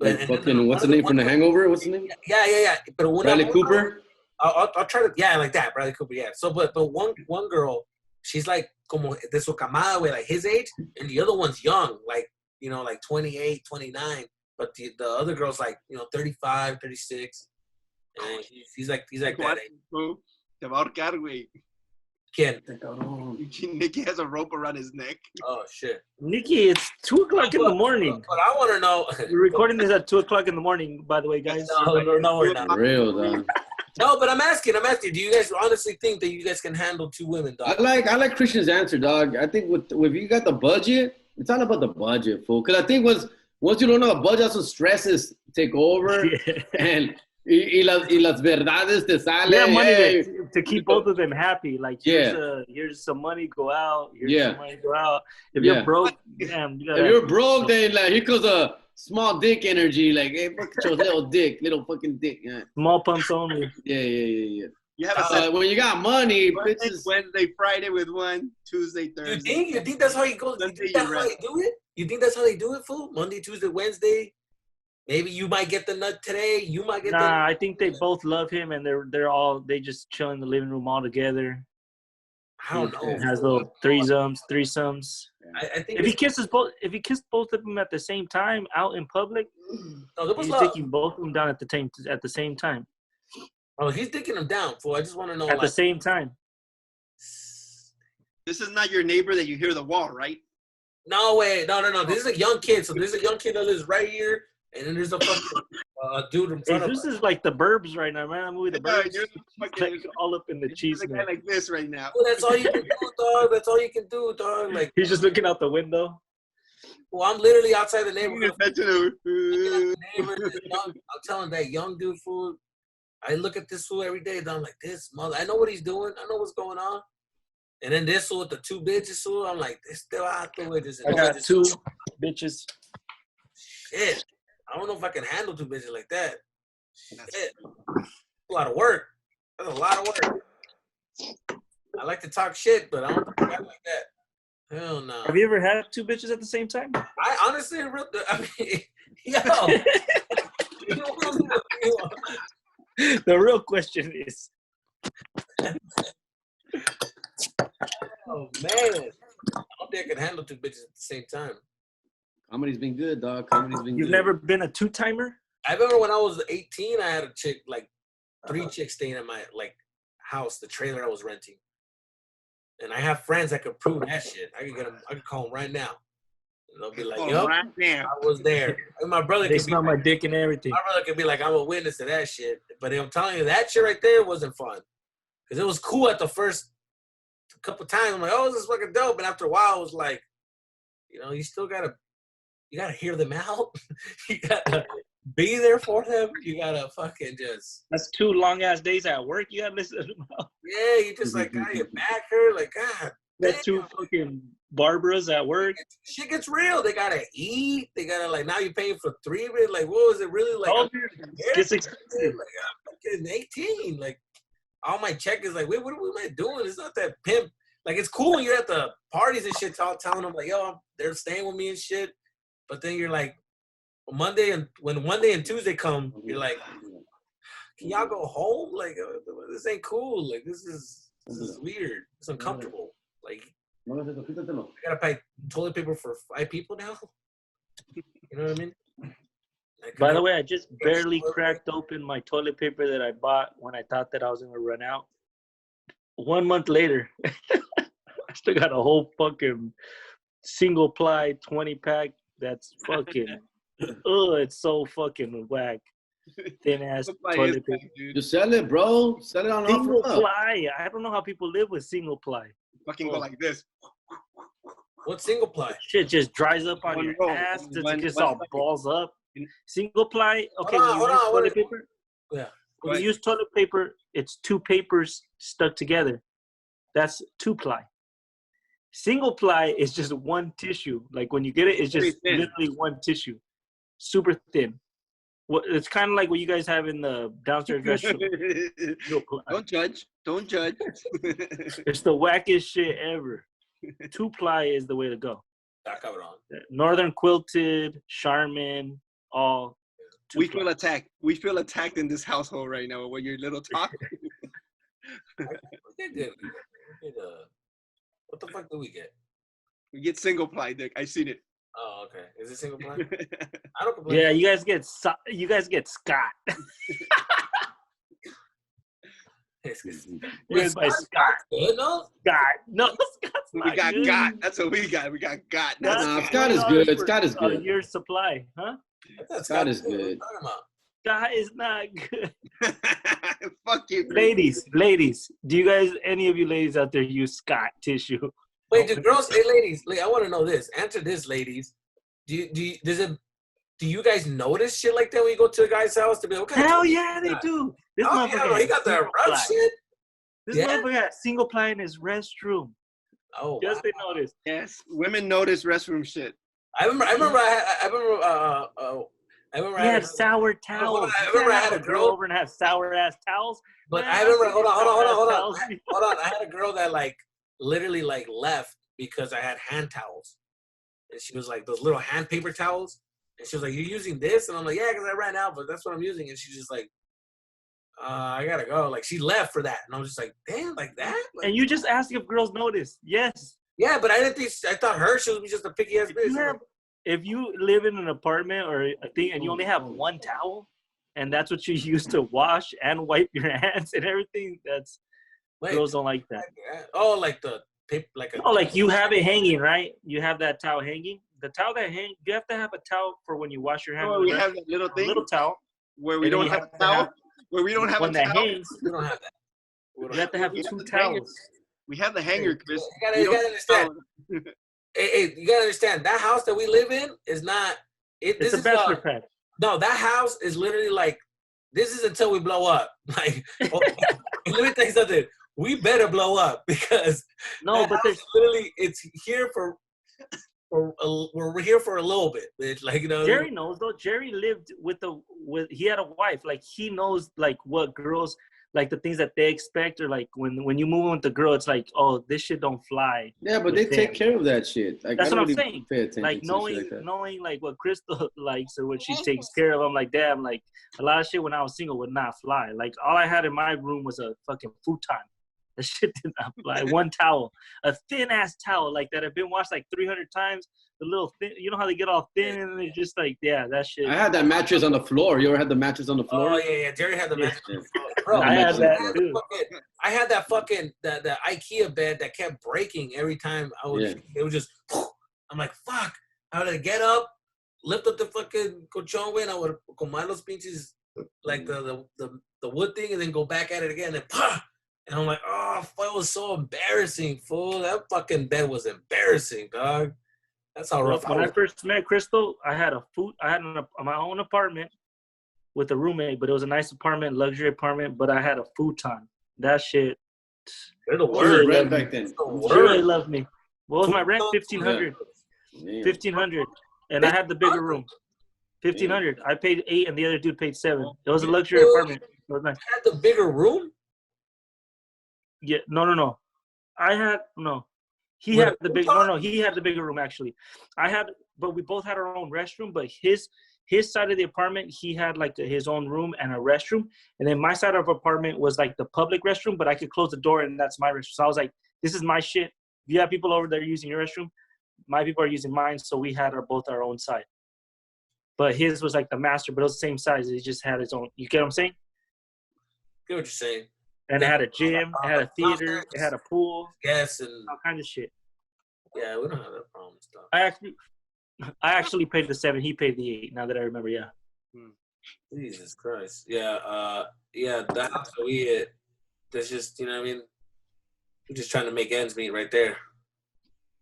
Like fucking, what's the name from The Hangover? What's the name? Yeah. But Bradley Cooper. I'll try to like that, Bradley Cooper. Yeah. So, but one girl, she's like como de su camada, way, like his age, and the other one's young, like like 28, 29. But the other girl's like 35, 36, and he's like that age. Te va a ahorcar, güey. ¿Quién? Nicky has a rope around his neck. Oh shit, Nikki, it's 2:00 in the morning. But I want to know. We're recording this at 2:00 in the morning, by the way, guys. No, we're not. Real, dog. No, but I'm asking. Do you guys honestly think that you guys can handle 2 women, dog? I like Christian's answer, dog. I think if you got the budget, it's all about the budget, fool. Because I think once you don't have a budget, that's when stresses take over, and las verdades te salen. Yeah, money to keep both of them happy. Like here's some money, go out. Here's some money, go out. If you're broke, damn. If you're broke, then like here comes a small dick energy. Like, hey, fuck your little fucking dick. Yeah. Small pumps only. Yeah. You have when you got money, bitches. Wednesday, Friday with one, Tuesday, Thursday. You think that's how he goes? You think that's how they do it? You think that's how they do it, fool? Monday, Tuesday, Wednesday. Maybe you might get the nut today. You might get. I think they both love him, and they just chill in the living room all together. I don't know. It has little threesomes. I think if he kissed both of them at the same time out in public, he's taking both of them down at the same time. Oh, he's taking them down, fool. I just want to know at the same time. This is not your neighbor that you hear the wall, right? No way. No. This is a young kid. So there's a young kid that lives right here, and then there's a fucking dude in front of us. This is like The Burbs right now, man. That movie, The Burbs. Like all up in the cheese. A guy like this right now. Well, that's all you can do, dog. That's all you can do, dog. Like he's just looking out the window. Well, I'm literally outside the neighborhood. I'm telling that young dude, fool. I look at this fool every day, and I'm like, this mother. I know what he's doing. I know what's going on. And then this fool with the 2 bitches, fool. I'm like, this still out the way. I got 2 bitches. Shit. I don't know if I can handle 2 bitches like that. Shit. A lot of work. That's a lot of work. I like to talk shit, but I don't think I like that. Hell no. Have you ever had 2 bitches at the same time? I honestly, yo. The real question is. Oh, man. I don't think I can handle 2 bitches at the same time. Comedy's been good, dog. You've never been a 2-timer? I remember when I was 18, I had a chick, like 3 chicks staying in my house, the trailer I was renting. And I have friends that could prove that shit. I could call them right now. And they'll be like, yup, right now. I was there. And my brother could smell my dick and everything. My brother could be like, I'm a witness to that shit. But I'm telling you, that shit right there wasn't fun. Because it was cool at the first couple times. I'm like, oh, this is fucking dope. And after a while, it was like, you still gotta hear them out. You gotta be there for them. You gotta fucking just. That's 2 long ass days at work. You gotta listen to them out. Yeah, you just like got your back hurt. Like, God. That's 2 fucking Barbaras at work. Shit gets real. They gotta eat. They gotta now you're paying for 3 of it. Like, what was it really like? It's expensive. Like, I'm fucking 18. Like, all my check is like, wait, what am I doing? It's not that pimp. Like, it's cool when you're at the parties and shit, telling them like, yo, they're staying with me and shit. But then you're like, when Monday and Tuesday come, you're like, can y'all go home? Like, this ain't cool. Like, this is weird. It's uncomfortable. Like, I gotta pay toilet paper for 5 people now. You know what I mean? By the way, I just barely cracked open my toilet paper that I bought when I thought that I was gonna run out. 1 month later, I still got a whole fucking single ply 20-pack. That's fucking. It's so fucking whack. Thin ass toilet paper. Just sell it, bro. Sell it on Single offer. ply. I don't know how people live with single ply. Fucking go like this. What single ply? Shit just dries up on your ass. It just all balls up. Single ply. Okay, when you use toilet paper. Yeah. When you use toilet paper, it's 2 papers stuck together. That's 2-ply. Single ply is just 1 tissue. Like when you get it, it's just literally 1 tissue. Super thin. It's kind of like what you guys have in the downstairs restroom. Don't judge. Don't judge. It's the wackest shit ever. 2-ply is the way to go. Northern Quilted, Charmin, all. We feel attacked. We feel attacked in this household right now with your little talk. What the fuck do we get? We get single ply, Dick. I seen it. Oh, okay. Is it single ply? I don't complain. Yeah, you guys get Scott. Yes, by Scott. Good, no? Scott. No, Scott's we not got good. got. That's what we got. We got got. Nah, Scott is good. Scott is good. A year's supply, huh? Scott is good. Scott is not good. Fuck you, ladies. Do you guys, any of you ladies out there, use Scott tissue? Wait, do girls? Hey, ladies, I want to know this. Answer this, ladies. Do you guys notice shit like that when you go to a guy's house to be okay? Hell yeah, they do. This motherfucker he got that rough shit. This motherfucker got single ply in his restroom. Oh, yes, they noticed. Yes, women notice restroom shit. I remember. He had sour towels. I remember I had a girl over and have sour ass towels. But man, I remember. Hold on. I had a girl that literally left because I had hand towels, and she was like those little hand paper towels, and she was like, "You're using this?" And I'm like, "Yeah, because I ran out, but that's what I'm using." And she's just like, "I gotta go." Like she left for that, and I was just like, "Damn, like that." And you just asked if girls notice. Yes. Yeah, but I didn't think. I thought she was just a picky ass bitch. If you live in an apartment or a thing and you only have 1 towel, and that's what you use to wash and wipe your hands and everything, girls don't like that. Oh, like the paper, like you have it hanging, right? You have that towel hanging. The towel that you have to have a towel for when you wash your hands. Oh, we have that little thing. A little towel. Where we don't have a towel. Where we don't have one a that towel. hangs. We don't have that. You have to have 2 towels. We have the hanger, Chris. You gotta understand. Hey, you gotta understand. That house that we live in is not. It's a bachelor pad. No, that house is literally this is until we blow up. Let me tell you something. We better blow up because but there's literally it's here for we're here for a little bit, bitch. Jerry knows though. Jerry lived with he had a wife. He knows what girls the things that they expect, or when you move in with the girl, it's oh, this shit don't fly. Yeah, but they take care of that shit. That's what I'm saying. Knowing what Crystal likes or what she takes care of. I'm damn, a lot of shit when I was single would not fly. All I had in my room was a fucking futon. That shit did not fly. 1 towel, a thin ass towel that had been washed 300 times. The little thin, you know how they get all thin and they're just that shit. I had that mattress on the floor. You ever had the mattress on the floor? Oh yeah. Jerry had the mattress on the floor. Bro, I had that too. I had that fucking the IKEA bed that kept breaking every time I was. Yeah. It was just. I'm like, fuck. I would get up, lift up the fucking colchón, and I would comer los pinches the wood thing, and then go back at it again, and pah. And I'm like, oh, fuck, it was so embarrassing, fool. That fucking bed was embarrassing, dog. That's how rough. When I first met Crystal, I had my own apartment with a roommate, but it was a nice apartment, luxury apartment. But I had a futon. That shit. They're the worst. Rent back then. She really loved me. What was my rent? $1,500. $1,500, and I had the bigger room. $1,500. I paid $8, and the other dude paid $7. It was a luxury apartment. It was nice. You had the bigger room? Yeah. No. He had the big. No. He had the bigger room actually. But we both had our own restroom. But his side of the apartment, he had his own room and a restroom, and then my side of the apartment was the public restroom. But I could close the door, and that's my restroom. So I was like, "This is my shit. If you have people over there using your restroom, my people are using mine." So we had both our own side. But his was the master, but it was the same size. He just had his own. You get what I'm saying? I get what you're saying. And it had a gym, it had a theater, it had a pool. Yes, and all kinds of shit. Yeah, we don't have that problem and stuff. I actually paid the 7. He paid the 8. Now that I remember, yeah. Jesus Christ. Yeah, that's what we. That's just, you know what I mean. We're just trying to make ends meet right there.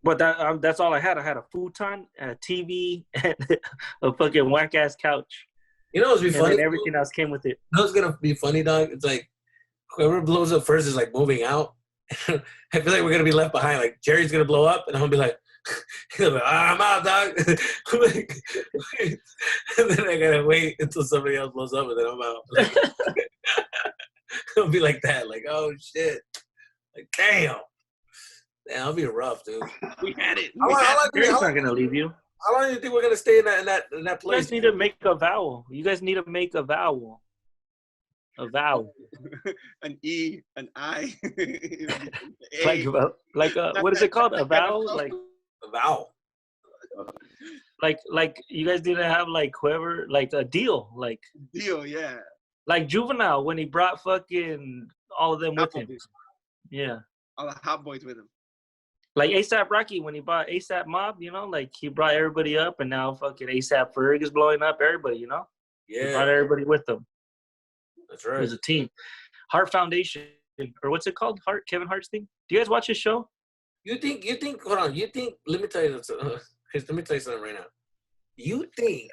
But that's all I had. I had a futon, a TV, and a fucking whack ass couch. You know what's be funny? And everything else came with it. You know what's gonna be funny, dog? It's like whoever blows up first is like moving out. I feel like we're gonna be left behind. Like Jerry's gonna blow up, and I'm gonna be like, he'll be like, I'm out, dog. And then I gotta wait until somebody else blows up, and then I'm out. Like, it'll be like that. Like, oh shit. Like, damn. That'll be rough, dude. We had it. Jerry's not gonna leave you. How long do you think we're gonna stay in that place? You guys need to make a vowel. You guys need to make a vowel. A vowel. An E, an I. like what is it called? A vowel? Like a vowel. Like you guys need to have like whoever, like a deal. Like deal, yeah. Like Juvenile when he brought fucking all of them with him. Yeah. All the hot boys with him. Like A$AP Rocky when he bought A$AP Mob, you know, like he brought everybody up, and now fucking A$AP Ferg is blowing up everybody, you know? Yeah. He brought everybody with him. That's right. It was a team. Hart Foundation, or what's it called? Kevin Hart's thing? Do you guys watch his show? You think, hold on, let me tell you something. Let me tell you something right now. You think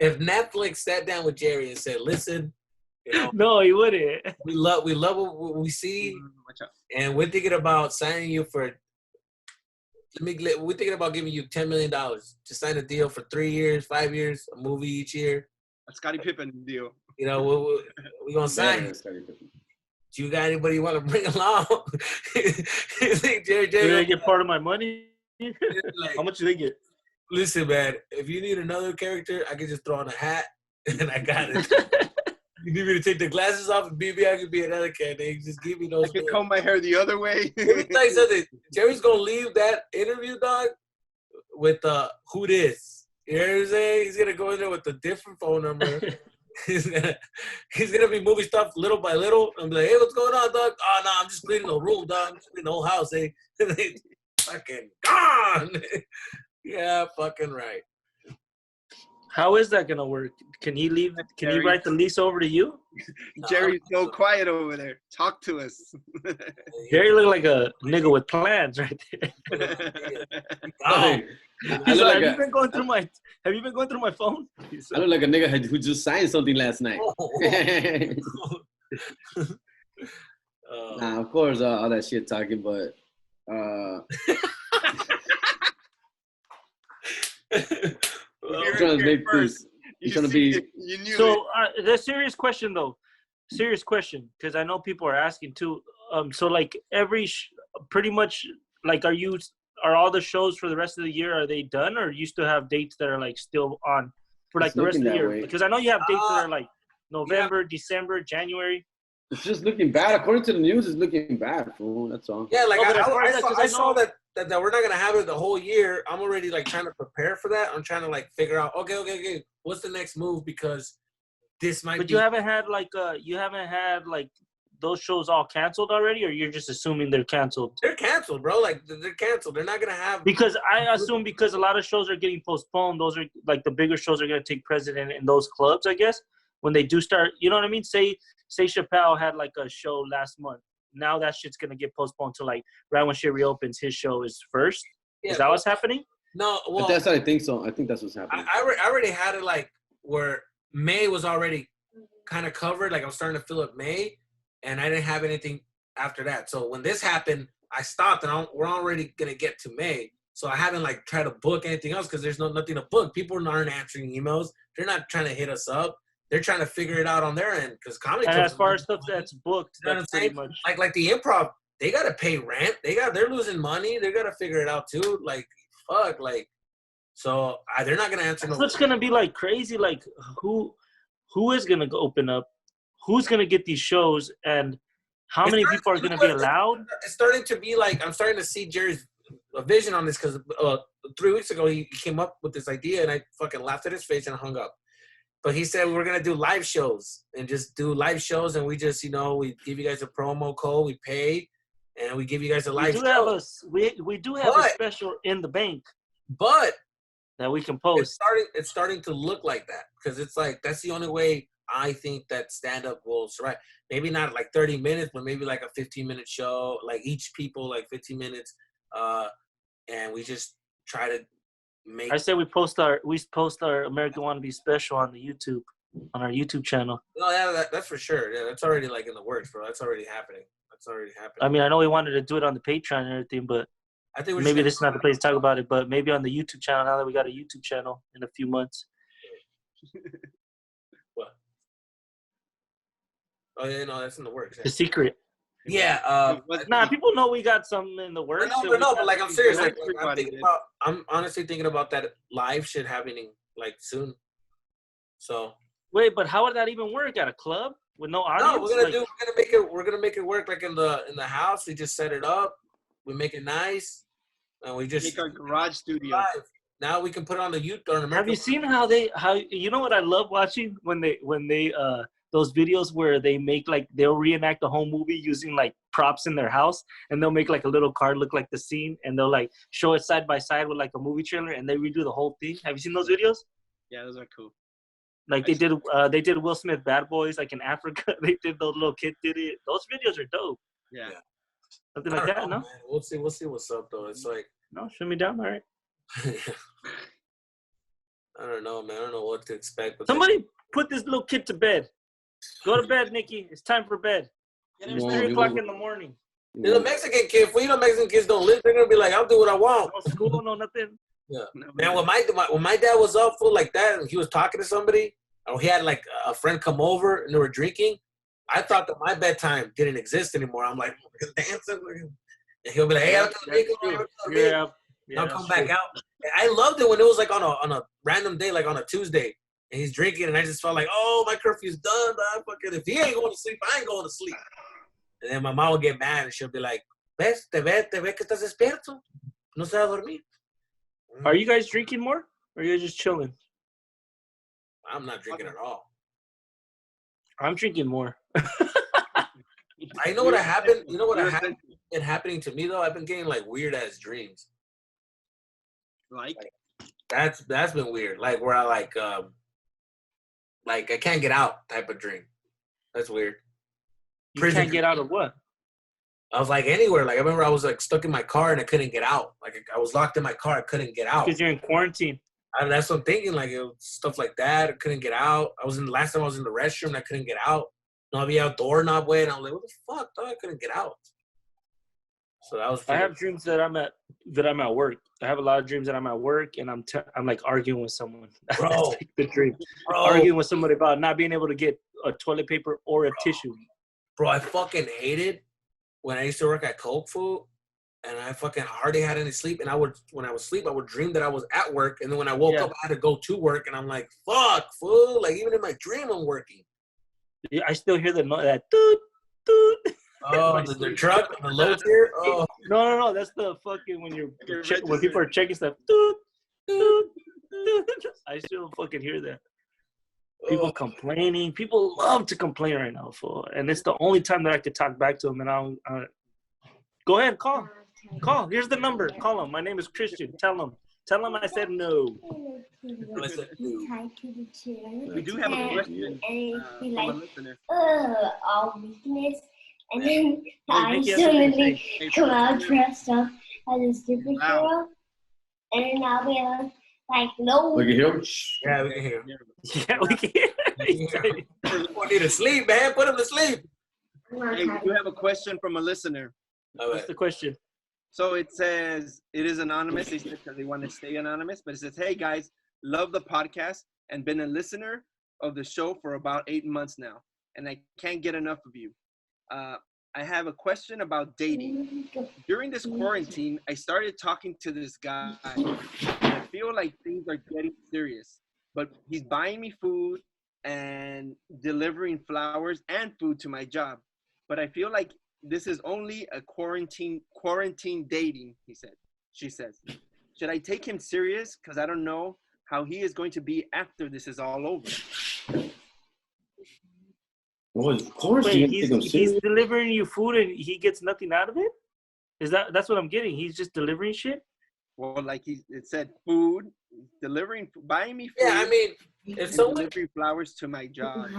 if Netflix sat down with Jerry and said, listen, you know, no, he wouldn't. We love what we see, and we're thinking about signing you for. We're thinking about giving you $10 million to sign a deal for 3 years, 5 years, a movie each year. A Scottie Pippen deal. You know, we're gonna sign you. Do you got anybody you want to bring along? You think Jerry? Do they get part of my money? Like, how much do they get? Listen, man. If you need another character, I can just throw on a hat, and I got it. You need me to take the glasses off and maybe I could be another candidate. Just give me those. I can comb my hair the other way. Let me tell you something. Jerry's gonna leave that interview, dog, with who this. You know what I'm saying? He's gonna go in there with a different phone number. he's gonna be moving stuff little by little and be like, hey, what's going on, dog? Oh no, I'm just cleaning the room, dog. I'm just cleaning the whole house, hey. Fucking gone. Yeah, fucking right. How is that gonna work? Can he leave? Can he write the lease over to you? Jerry's so quiet over there. Talk to us. Jerry look like a nigga with plans right there. Have you been going through my phone? I look like a nigga who just signed something last night. Nah, of course, all that shit talking, but you're trying to make this. You're trying to be. You knew so the serious question though, because I know people are asking too. So like pretty much like, are all the shows for the rest of the year, are they done, or you still have dates that are like still on for like the rest of the year? Way. Because I know you have dates that are like November, December, January. It's just looking bad. According to the news, it's looking bad, fool. That's all. Yeah, like I saw that we're not gonna have it the whole year. I'm already like trying to prepare for that. I'm trying to like figure out, okay, what's the next move, because this might. But you haven't had like those shows all canceled already, or you're just assuming they're canceled? They're canceled, bro. Like they're canceled. They're not gonna have. Because I assume because a lot of shows are getting postponed. Those are like the bigger shows are gonna take precedent in those clubs, I guess. When they do start, you know what I mean? Say Chappelle had like a show last month. Now that shit's gonna get postponed to like right when shit reopens. His show is first. Yeah, is that what's happening? No, well, but I think so. I think that's what's happening. I already had it like where May was already kind of covered. Like I was starting to fill up May, and I didn't have anything after that. So when this happened, I stopped, and we're already gonna get to May. So I haven't like tried to book anything else because there's nothing to book. People aren't answering emails. They're not trying to hit us up. They're trying to figure it out on their end because comedy. And as far as stuff that's booked, you know that's pretty much like the Improv. They gotta pay rent. They're losing money. They gotta figure it out too. Like fuck, like so they're not gonna answer. What's gonna be like crazy? Like who is gonna open up? Who's gonna get these shows? And how many people are gonna be allowed? It's starting to be like I'm starting to see Jerry's vision on this because 3 weeks ago he came up with this idea and I fucking laughed at his face and hung up. But he said we were gonna do live shows and just do live shows, and we just, we give you guys a promo code, we pay, and we give you guys a live show. We do have a special in the bank, but that we can post. It's starting to look like that because it's like that's the only way I think that stand up will survive. Maybe not like 30 minutes, but maybe like a 15-minute show, like each people like 15 minutes, and we just try to. I say we post our American Wannabes special on our YouTube channel. No, yeah, that's for sure. Yeah, that's already like in the works, bro. That's already happening. I mean, I know we wanted to do it on the Patreon and everything, but I think maybe this is not the place to talk about it. But maybe on the YouTube channel, now that we got a YouTube channel in a few months. What? Oh yeah, no, that's in the works. The secret. Yeah. People know we got something in the works. No, but like I'm serious. Like, I'm honestly thinking about that live shit happening like soon. So. Wait, but how would that even work at a club with no audience? No, we're gonna make it work like in the house. We just set it up. We make it nice, and we just make our garage studio. Live. Now we can put it on the YouTube. Have you seen how you know what I love watching when they those videos where they make like they'll reenact the whole movie using like props in their house, and they'll make like a little card look like the scene, and they'll like show it side by side with like a movie trailer, and they redo the whole thing. Have you seen those videos? Yeah, those are cool. Like they did Will Smith Bad Boys like in Africa. They did those little kids did it. Those videos are dope. Yeah. Something like that, no? Man. We'll see what's up though. It's like no, shoot me down, all right. I don't know, man. I don't know what to expect. But somebody put this little kid to bed. Go to bed, Nikki. It's time for bed. It's 3 o'clock in the morning. There's a Mexican kid. Mexican kids don't live. They're gonna be like, I'll do what I want. No school, no nothing. Yeah, man. When my dad was up full like that, and he was talking to somebody, or he had like a friend come over and they were drinking, I thought that my bedtime didn't exist anymore. I'm like dancing, and he'll be like, "Hey, I'll come back out." I loved it when it was like on a random day, like on a Tuesday, and he's drinking, and I just felt like, "Oh, my curfew's done. If he ain't going to sleep, I ain't going to sleep." And then my mom will get mad, and she'll be like, "Ves, te ve que estás despierto. No se va a dormir." Are you guys drinking more, or are you just chilling? I'm not drinking at all. I'm drinking more. I know what happened. You know what happened? It happening to me though. I've been getting like weird ass dreams. Like that's been weird. Like where I like I can't get out type of dream. That's weird. You can't get out of what? I was like anywhere. Like I remember I was like stuck in my car and I couldn't get out. Like I was locked in my car. I couldn't get out. Because you're in quarantine. That's what I'm thinking. Like it was stuff like that. I couldn't get out. Last time I was in the restroom and I couldn't get out. No había doorknob way, and I'm like, what the fuck? I couldn't get out. So that was. I have dreams that I'm at work. I have a lot of dreams that I'm at work and I'm like arguing with someone. Bro, that's like the dream. Bro. Arguing with somebody about not being able to get a toilet paper or a tissue. Bro, I fucking hated when I used to work at Coke Food, and I fucking hardly had any sleep. And when I was asleep, I would dream that I was at work, and then when I woke up, I had to go to work, and I'm like, fuck, fool. Like even in my dream, I'm working. Yeah, I still hear that doot doot. Oh, the truck, the low tier. Oh, no. That's the fucking when when people are checking stuff. Doot, doot, doot. I still fucking hear that. People complaining. People love to complain right now, fool. And it's the only time that I could talk back to them. And I'll go ahead, call. Here's the number. Call them. My name is Christian. Tell them I said no. We do have a question from a listener. All weakness. And then I suddenly come out dressed up as a superhero. And then I'll be like, no. We can hear him? Yeah, we can hear him. Yeah, we can hear him. We need to sleep, man. Put him to sleep. Hey, we do have a question from a listener. What's the question? So it says, it is anonymous. They said because they want to stay anonymous. But it says, hey, guys, love the podcast and been a listener of the show for about 8 months now. And I can't get enough of you. I have a question about dating. During this quarantine, I started talking to this guy. And I feel like things are getting serious. But he's buying me food and delivering flowers and food to my job. But I feel like this is only a quarantine dating, she says. Should I take him serious? Because I don't know how he is going to be after this is all over. Well, of course, Wait, he's delivering you food and he gets nothing out of it? That's what I'm getting? He's just delivering shit? Well, like it said, food, delivering, buying me food. Yeah, I mean, if someone delivering flowers to my job.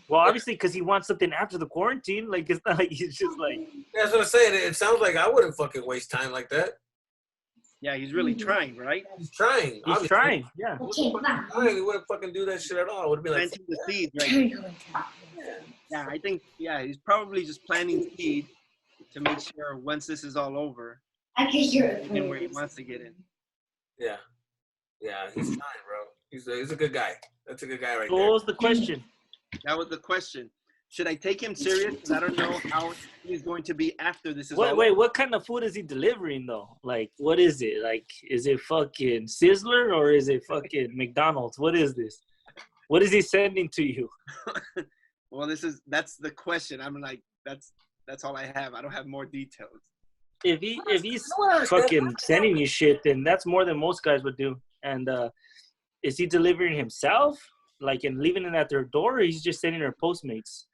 Well, obviously, because he wants something after the quarantine. Like, it's not like he's just like. That's what I'm saying. It sounds like I wouldn't fucking waste time like that. Yeah, he's really trying, right? He's trying. He's trying. Yeah. He wouldn't fucking do that shit at all. It would be like planting the seeds, right? Yeah, I think he's probably just planting seeds to make sure once this is all over, in where he wants to get in. Yeah, he's trying, bro. He's a good guy. That's a good guy right there. What was the question? That was the question. Should I take him serious? Because I don't know how he's going to be after this is all over. Wait, what kind of food is he delivering though? Like, what is it? Like, is it fucking Sizzler or is it fucking McDonald's? What is this? What is he sending to you? Well, that's the question. I'm like, that's all I have. I don't have more details. If he's fucking sending you shit, then that's more than most guys would do. And is he delivering himself, like, and leaving it at their door, or he's just sending her Postmates?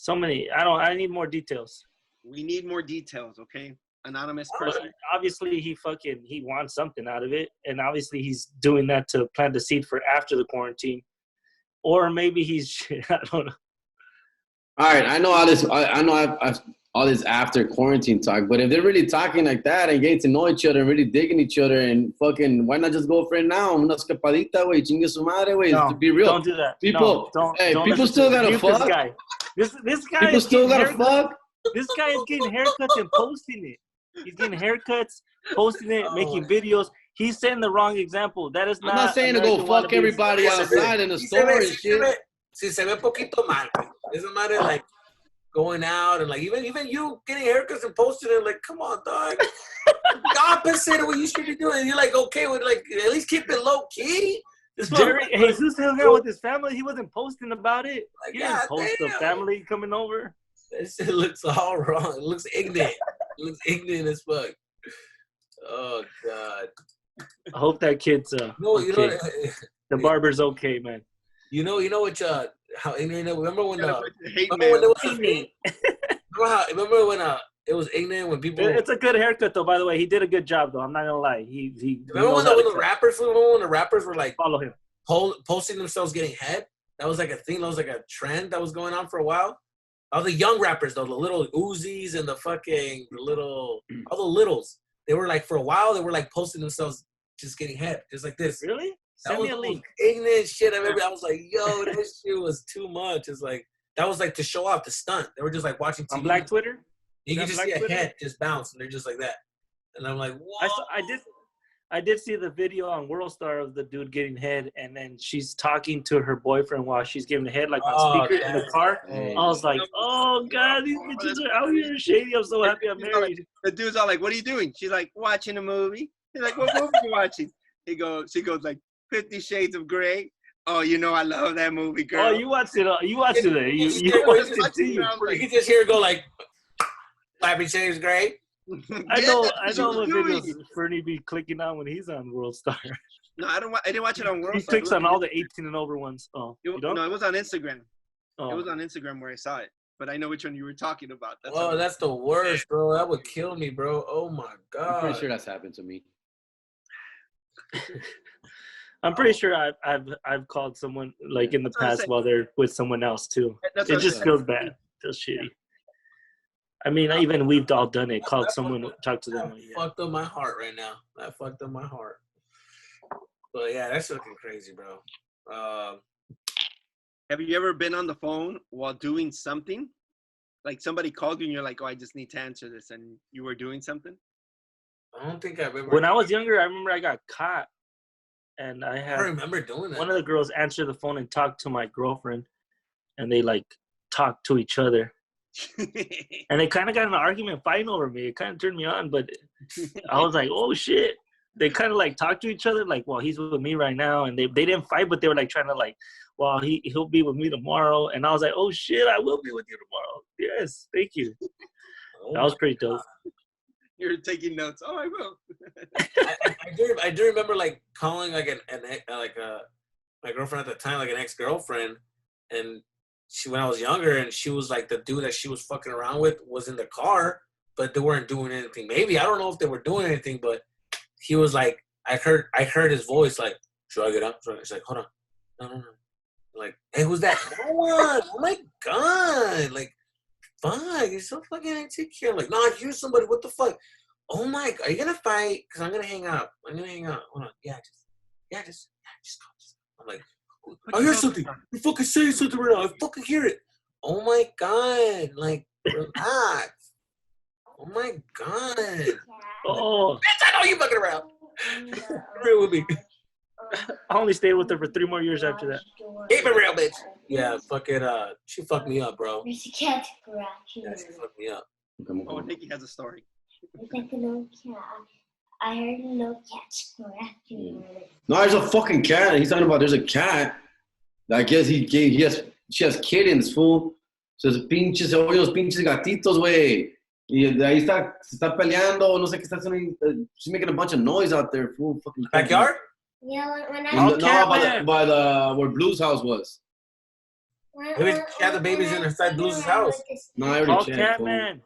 I need more details. We need more details, okay? Anonymous person. Obviously, he wants something out of it, and obviously he's doing that to plant the seed for after the quarantine, or maybe I don't know. All right, I know all this. I know I've all this after quarantine talk, but if they're really talking like that and getting to know each other and really digging each other and fucking, why not just go for it now? Una escapadita, güey, chingue su madre, güey. No, To be real, don't do that. People, don't people still gotta fuck. This guy. This guy. People still gotta fuck. This guy is getting haircuts and posting it. He's getting haircuts, posting it, making videos. He's setting the wrong example. That is not. I'm not saying to go fuck everybody outside in the store and shit. Si se ve poquito mal. Doesn't matter, like, going out and, like, even you getting haircuts and posting it, like, come on, dog. The opposite of what you should be doing. You're like, okay, with, like, at least keep it low key. Jesus hung out with his family. He wasn't posting about it. Like, he didn't post the family coming over. That shit looks all wrong. It looks ignorant. It looks ignorant as fuck. Oh, God. I hope that kid's okay. The barber's okay, man. You know what? How ignorant? Remember when it was ignorant when people. It's a good haircut though. By the way, he did a good job though. I'm not gonna lie. Remember when the rappers were like follow him, posting themselves getting head? That was like a thing. That was like a trend that was going on for a while. All the young rappers though, the little Uzis and all the littles. They were like for a while. They were like posting themselves just getting head, just like this. Really? Send me a link. Ignorant shit. I was like, yo, this shit was too much. It's like, that was like to show off the stunt. They were just like watching TV. On Black Twitter? You can just see a head just bounce, and they're just like that. And I'm like, whoa. I did see the video on WorldStar of the dude getting head, and then she's talking to her boyfriend while she's giving the head, like on speaker in the car. I was like, oh, God, these bitches are out here shady. I'm so happy I'm married. The dude's all like, what are you doing? She's like, watching a movie. He's like, what movie are you watching? She goes like, 50 Shades of Grey. Oh, you know I love that movie, girl. Oh, you watched it. You watched it. You watched it too. You can just hear it go like, 50 Shades of Grey. I know what videos Fernie be clicking on when he's on WorldStar. No, I didn't watch it on WorldStar. He clicks on all the 18 and over ones. Oh, no, it was on Instagram. Oh. It was on Instagram where I saw it. But I know which one you were talking about. That's the worst, bro. That would kill me, bro. Oh my God. I'm pretty sure that's happened to me. I'm pretty sure I've called someone like in the past while they're with someone else too. It just feels bad. It feels shitty. I mean, even we've all done it. Called someone, talked to them. Fucked up my heart right now. That fucked up my heart. But yeah, that's looking crazy, bro. Have you ever been on the phone while doing something? Like somebody called you and you're like, oh, I just need to answer this, and you were doing something? I don't think I've ever. When I was younger, I remember I got caught, and I remember doing that. One of the girls answered the phone and talked to my girlfriend, and they like talked to each other, and they kind of got in an argument, fighting over me. It kind of turned me on, but I was like, oh shit. They kind of like talked to each other, like, well, he's with me right now, and they didn't fight, but they were like trying to like, well, he'll be with me tomorrow, and I was like, oh shit, I will be with you tomorrow. Yes, thank you. That was pretty dope. You're taking notes. Oh, I will. I do remember like calling like my girlfriend at the time, like an ex-girlfriend, and when I was younger, and she was like the dude that she was fucking around with was in the car, but they weren't doing anything. Maybe I don't know if they were doing anything, but he was like, I heard his voice like, should I get up? She's like, hold on, no. Like, hey, who's that? No one. Oh my god! Like, fuck, you're so fucking insecure. I'm like, no, I hear somebody. What the fuck? Oh my, are you gonna fight? Cause I'm gonna hang up. Hold on. Just go. I'm like, I hear something. You fucking saying something right now. I fucking hear it. Oh my god! Like, relax. Oh my god. Oh, bitch, I know you fucking around. Real with me. I only stayed with her for 3 more years after that. Keep it real, bitch. Yeah, fucking, she fucked me up, bro. There's a cat scratching. Yeah, she fucked me up. Oh, Nikki has a story. It's like a little cat. I heard a little cat scratching. No, there's a fucking cat. He's talking about there's a cat. I guess she has kittens, fool. So oye, los pinches gatitos, güey. Y de ahí se está peleando, no sé qué está haciendo. She's making a bunch of noise out there, fool. Fucking Backyard? Yeah, when by the where Blue's house was. Maybe she had the babies inside Blue's house. No, I already checked. Catman.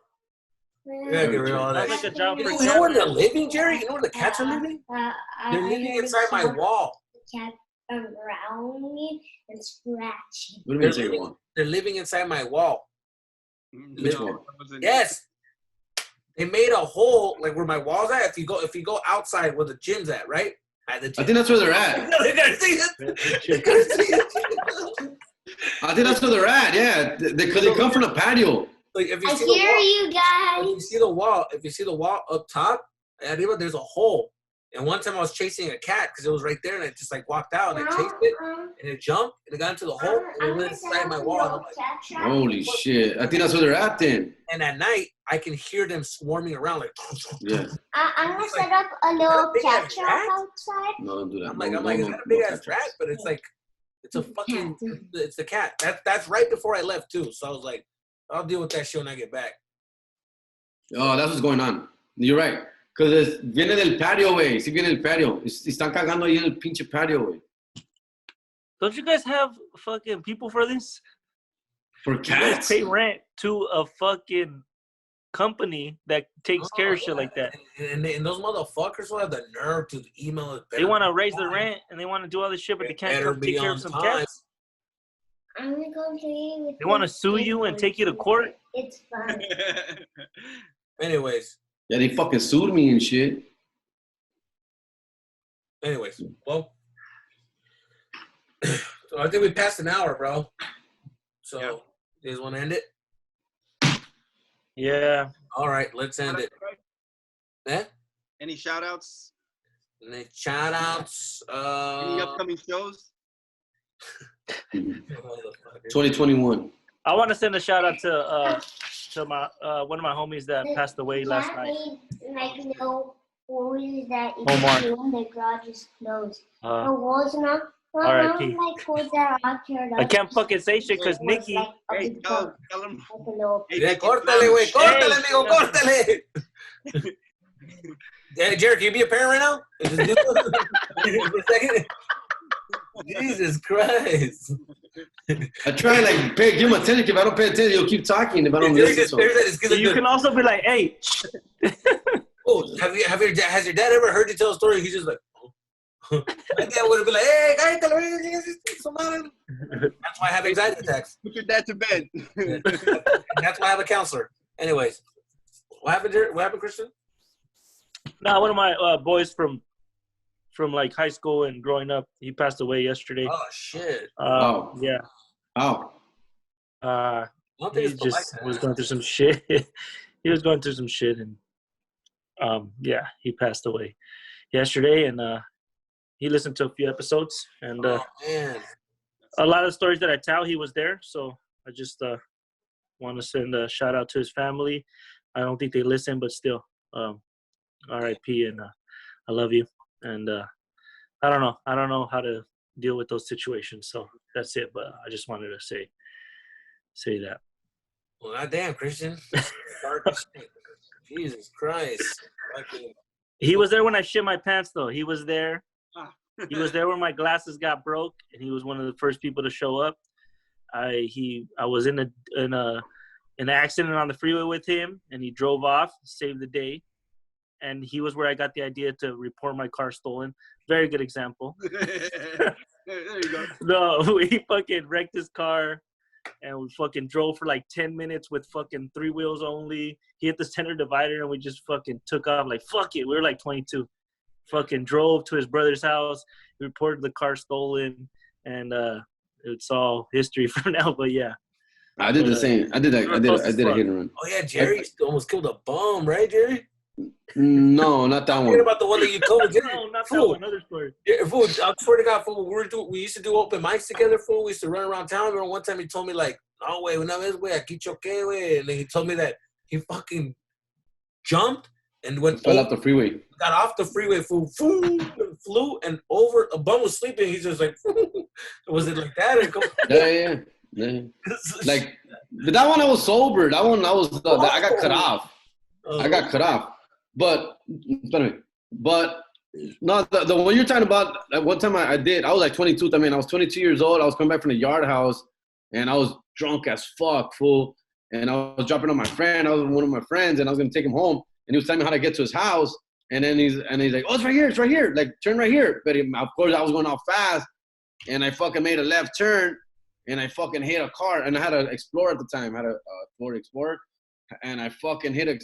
Yeah, get rid of all that. Like a job for You know where they're living, Jerry? You know where the cats are living? They're living inside my wall. The cat around me and scratching. What do you mean, second one? They're living inside my wall. Which one? Yes. They made a hole like where my wall's at. If you go outside where the gym's at, right? I think that's where they're at. They're gonna see it. I think that's where they're at. Yeah, because they come from the patio. Like if you I see the hear wall, you guys. if you see the wall up top, there's a hole. And one time I was chasing a cat because it was right there, and I just like walked out and I chased it, and it jumped and it got into the hole and it went inside my wall. And I'm like, holy shit! I think that's where they're at then. And at night, I can hear them swarming around like. Yeah. I'm gonna set up a little cat trap outside. No, don't do that. I'm like, is that a big ass trap? But it's like, it's a fucking, it's the cat. That's right before I left too. So I was like, I'll deal with that shit when I get back. Oh, that's what's going on. You're right. Because viene del patio, güey. Sí viene del patio. Están cagando ahí en el pinche patio, güey. Don't you guys have fucking people for this? For You guys cats? pay rent to a fucking company that takes care of shit like that. And those motherfuckers will have the nerve to email us. They want to raise the rent and they want to do all this shit, but they can't come take care of some cats. I'm gonna go play with. They want to sue you and take you to court. It's fun. Anyways, Yeah, they fucking sued me and shit. Well, so I think we passed an hour, bro. So, you guys want to end it? Yeah. All right, let's end it. Yeah? Any shout outs? Any shout outs? Any upcoming shows? 2021. I want to send a shout out to my one of my homies that passed away last night. Like no boys that Omar. the garage is closed. The Uh, walls not. R.I.P. Like holes that are teared up. I can't fucking say shit because Nikki. Hey, tell him. Yeah, córtale, güey. Córtale, amigo, córtale. Hey, Jared, can you be a parent right now? For a second? Jesus Christ. I try like give him attention. If I don't pay attention, he'll keep talking. If I don't listen, So you can also be like, hey. Oh, has your dad ever heard you tell a story? He's just like, oh. My dad would have been like, hey, guys, that's why I have anxiety attacks. Put your dad to bed. That's why I have a counselor. Anyways, what happened, Jared? What happened, Christian? Nah, one of my boys from like high school and growing up, he passed away yesterday. Oh shit! Yeah. Oh. He just was going through some shit. He was going through some shit, and yeah, he passed away yesterday. And he listened to a few episodes, and man. A lot of stories that I tell, he was there. So I just want to send a shout out to his family. I don't think they listen, but still, R.I.P. And I love you. And I don't know how to deal with those situations. So that's it. But I just wanted to say that. Well, goddamn, Christian. Jesus Christ. He was there when I shit my pants, though. He was there. He was there when my glasses got broke, and he was one of the first people to show up. I was in an accident on the freeway with him, and he drove off, saved the day. And he was where I got the idea to report my car stolen. Very good example. There you go. No, we fucking wrecked his car, and we fucking drove for like 10 minutes with fucking 3 wheels only. He hit the center divider, and we just fucking took off like, fuck it. We were like 22. Fucking drove to his brother's house, reported the car stolen, and it's all history for now. But yeah. I did the same. I did a hit and run. Oh yeah, Jerry almost killed a bum, right, Jerry? No, not that one. Forget about the one that you told me. No, not that one. Another story. Yeah, fool, I swear to God, fool, we used to do open mics together, fool. We used to run around town. I remember one time he told me, like, no, güey, una vez, güey, aquí choqué, güey. And then he told me that he fucking jumped and fell off the freeway. Got off the freeway, fool, flew, and over. A bum was sleeping. He's just like, was it like that? Yeah. Like, but that one I was sober. That one I got cut off. I got cut off. But no, the one you're talking about, that one time I was like 22. I mean, I was 22 years old. I was coming back from the yard house, and I was drunk as fuck, fool. And I was dropping on my friend. I was with one of my friends, and I was going to take him home. And he was telling me how to get to his house. And then he's like, oh, it's right here. Like, turn right here. But of course, I was going off fast, and I fucking made a left turn, and I fucking hit a car. And I had an Explorer at the time. I had a Ford Explorer. And I fucking hit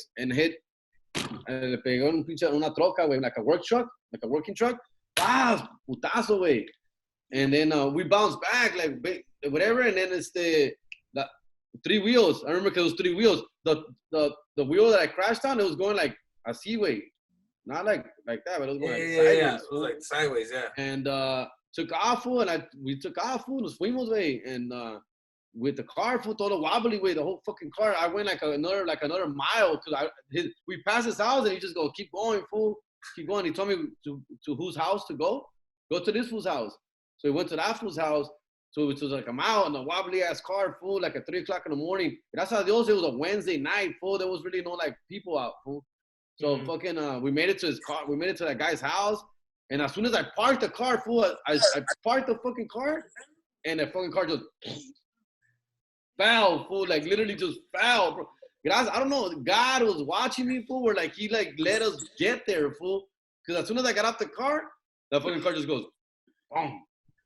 le pegó una troca, güey, like a working truck. Ah, putazo, güey. And then we bounced back, like, whatever. And then it's the 3 wheels. I remember because it was 3 wheels. The wheel that I crashed on, it was going like así, güey. Not like that, but it was going sideways. Yeah. It was like sideways, yeah. And took off, fool, we took off, fool, nos fuimos, güey. And with the car, fool, todo wobbly, way, the whole fucking car. I went like another mile because we passed his house, and he just go, keep going, fool, keep going. He told me to whose house to go to this fool's house. So we went to that fool's house. So it was like a mile in a wobbly ass car, fool, like at 3 o'clock in the morning. Gracias a Dios, it was a Wednesday night, fool. There was really no like people out, fool. So fucking, we made it to his car. We made it to that guy's house, and as soon as I parked the car, fool, I parked the fucking car, and the fucking car just fell, fool, like literally just fell, bro. Guys, I don't know. God was watching me, fool, where like he like let us get there, fool. Because as soon as I got off the car, the fucking car just goes, boom.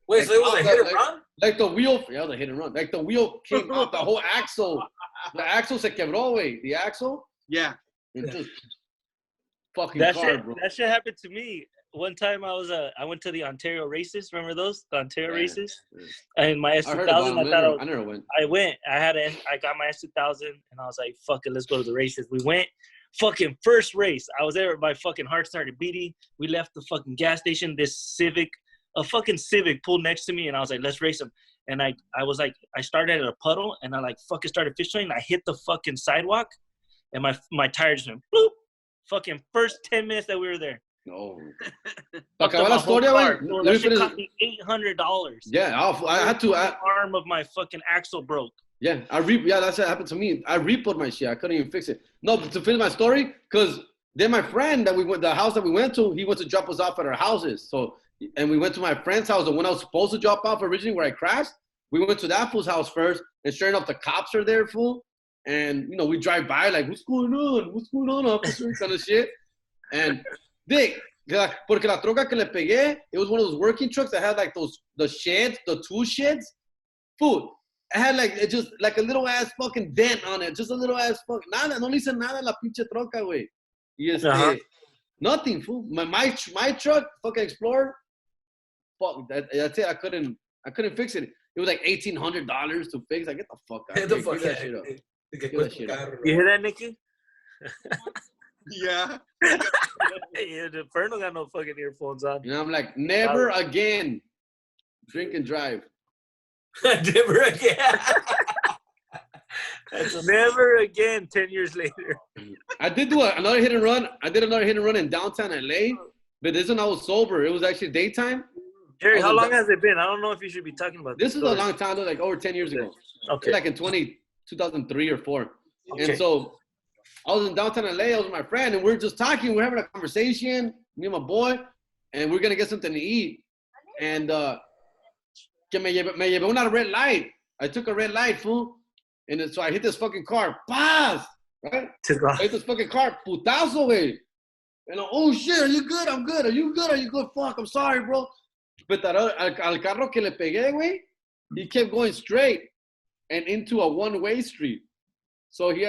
Wait, so it was a hit and run? Like the wheel, yeah, it was a hit and run. Like the wheel came out, the whole axle. The axle se quebró, güey. The axle? Yeah. It just fucking that car, shit, bro. That shit happened to me. One time I went to the Ontario races. Remember those? The Ontario races? And my S2000, I never went. I got my S2000, and I was like, fuck it, let's go to the races. We went. Fucking first race. I was there, my fucking heart started beating. We left the fucking gas station. A fucking Civic pulled next to me, and I was like, let's race him. And I was like, I started at a puddle, and I like fucking started fishing. I hit the fucking sidewalk, and my tire just went bloop. Fucking first 10 minutes that we were there. No. That shit cost me $800. Yeah, I had to. The arm of my fucking axle broke. Yeah, that's what happened to me. I repoed my shit. I couldn't even fix it. No, but to finish my story, because then my friend the house that we went to, he went to drop us off at our houses. So, and we went to my friend's house, and when I was supposed to drop off originally where I crashed, we went to that fool's house first, and sure enough, the cops are there, fool. And, you know, we drive by like, what's going on, officer, kind of shit. And, Dick, porque la troca que le pegué, it was one of those working trucks that had like the tool sheds. Fool. It had like, it just like a little ass fucking dent on it. Just a little ass fucking, nada, no le hice nada a la pinche troca, güey. Y nothing, fool. My truck, fucking Explorer, fuck, that's it. I couldn't fix it. It was like $1,800 to fix. Like, get the fuck out. Get the fuck out. You hear that, Nikki? Yeah. Yeah, the Ferno got no fucking earphones on. You know, I'm like, never again drink and drive. Never again. Never again 10 years later. I did do another hit and run. I did another hit and run in downtown LA, but this one I was sober. It was actually daytime. Jerry, how long has it been? I don't know if you should be talking about this. This is a long time, like over 10 years ago. Okay. Like in 2003 or 4. Okay. And so I was in downtown LA. I was with my friend, and we were just talking. We're having a conversation, me and my boy, and we're going to get something to eat. And que me llevé una red light. I took a red light, fool. And then, so I hit this fucking car. Paz! Right? I hit this fucking car. Putazo, güey. And oh shit, are you good? I'm good. Are you good? Are you good? Fuck, I'm sorry, bro. But al carro que le pegué, güey, he kept going straight and into a one-way street. So he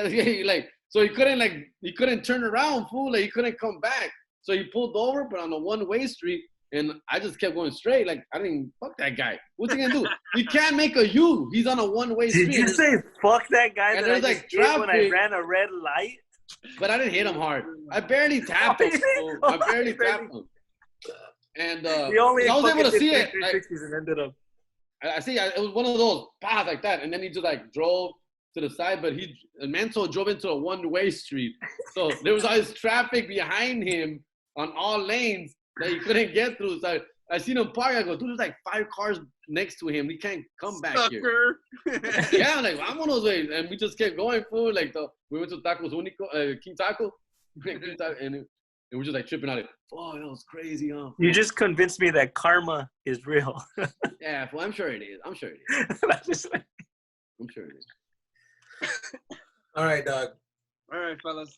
couldn't turn around, fool. Like he couldn't come back. So he pulled over, but on a one-way street, and I just kept going straight. Like I didn't fuck that guy. What's he gonna do? He can't make a U. He's on a one-way street. Did you say fuck that guy and that I like just did when I ran a red light? But I didn't hit him hard. I barely tapped him. I barely tapped him. And I was able to see it. And ended up. I see. It was one of those paths like that, and then he just like drove to the side. But Manso drove into a one-way street, so there was all this traffic behind him on all lanes that he couldn't get through. So I seen him park. I go, dude, there's like 5 cars next to him. He can't come back here. Yeah, like vámonos, way. And we just kept going, fool. Like we went to Tacos Único, King Taco, and we're just like tripping out. Like, oh, that was crazy, huh? You just convinced me that karma is real. Yeah, well, I'm sure it is. I'm sure it is. I'm sure it is. All right, Doug. All right, fellas.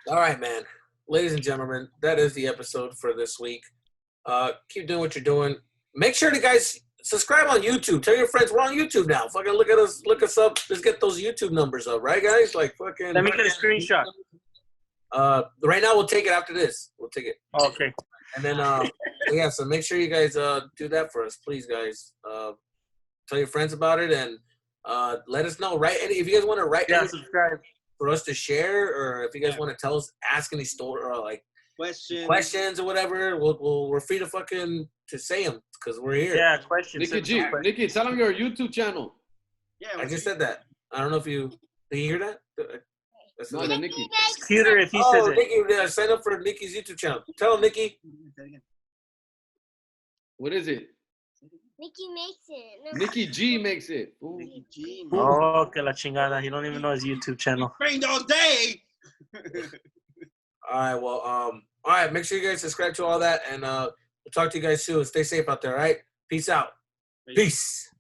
All right, man. Ladies and gentlemen, that is the episode for this week. Keep doing what you're doing. Make sure to guys subscribe on YouTube. Tell your friends we're on YouTube now. Fucking look at us, look us up. Let's get those YouTube numbers up, right, guys? Like fucking. Let me get a screenshot. Right now we'll take it after this. We'll take it. Okay. And then yeah, so make sure you guys do that for us, please, guys. Tell your friends about it and let us know. Right? If you guys want to write, subscribe for us to share, or if you guys want to tell us, ask any story or like questions or whatever, we're free to fucking to say them because we're here. Yeah, questions. Nikki, tell them your YouTube channel. Yeah, I just said that. I don't know if you did you hear that? That's no, the Nikki. It's cuter if he says it. Nikki, sign up for Nikki's YouTube channel. Tell him, Nikki. What is it? Nikki makes it. No. Nikki G makes it. Ooh. Nikki G. Oh, que la chingada. He don't even know his YouTube channel. Trained all day. All right, well, all right, make sure you guys subscribe to all that, and we'll talk to you guys soon. Stay safe out there, all right? Peace out. Peace.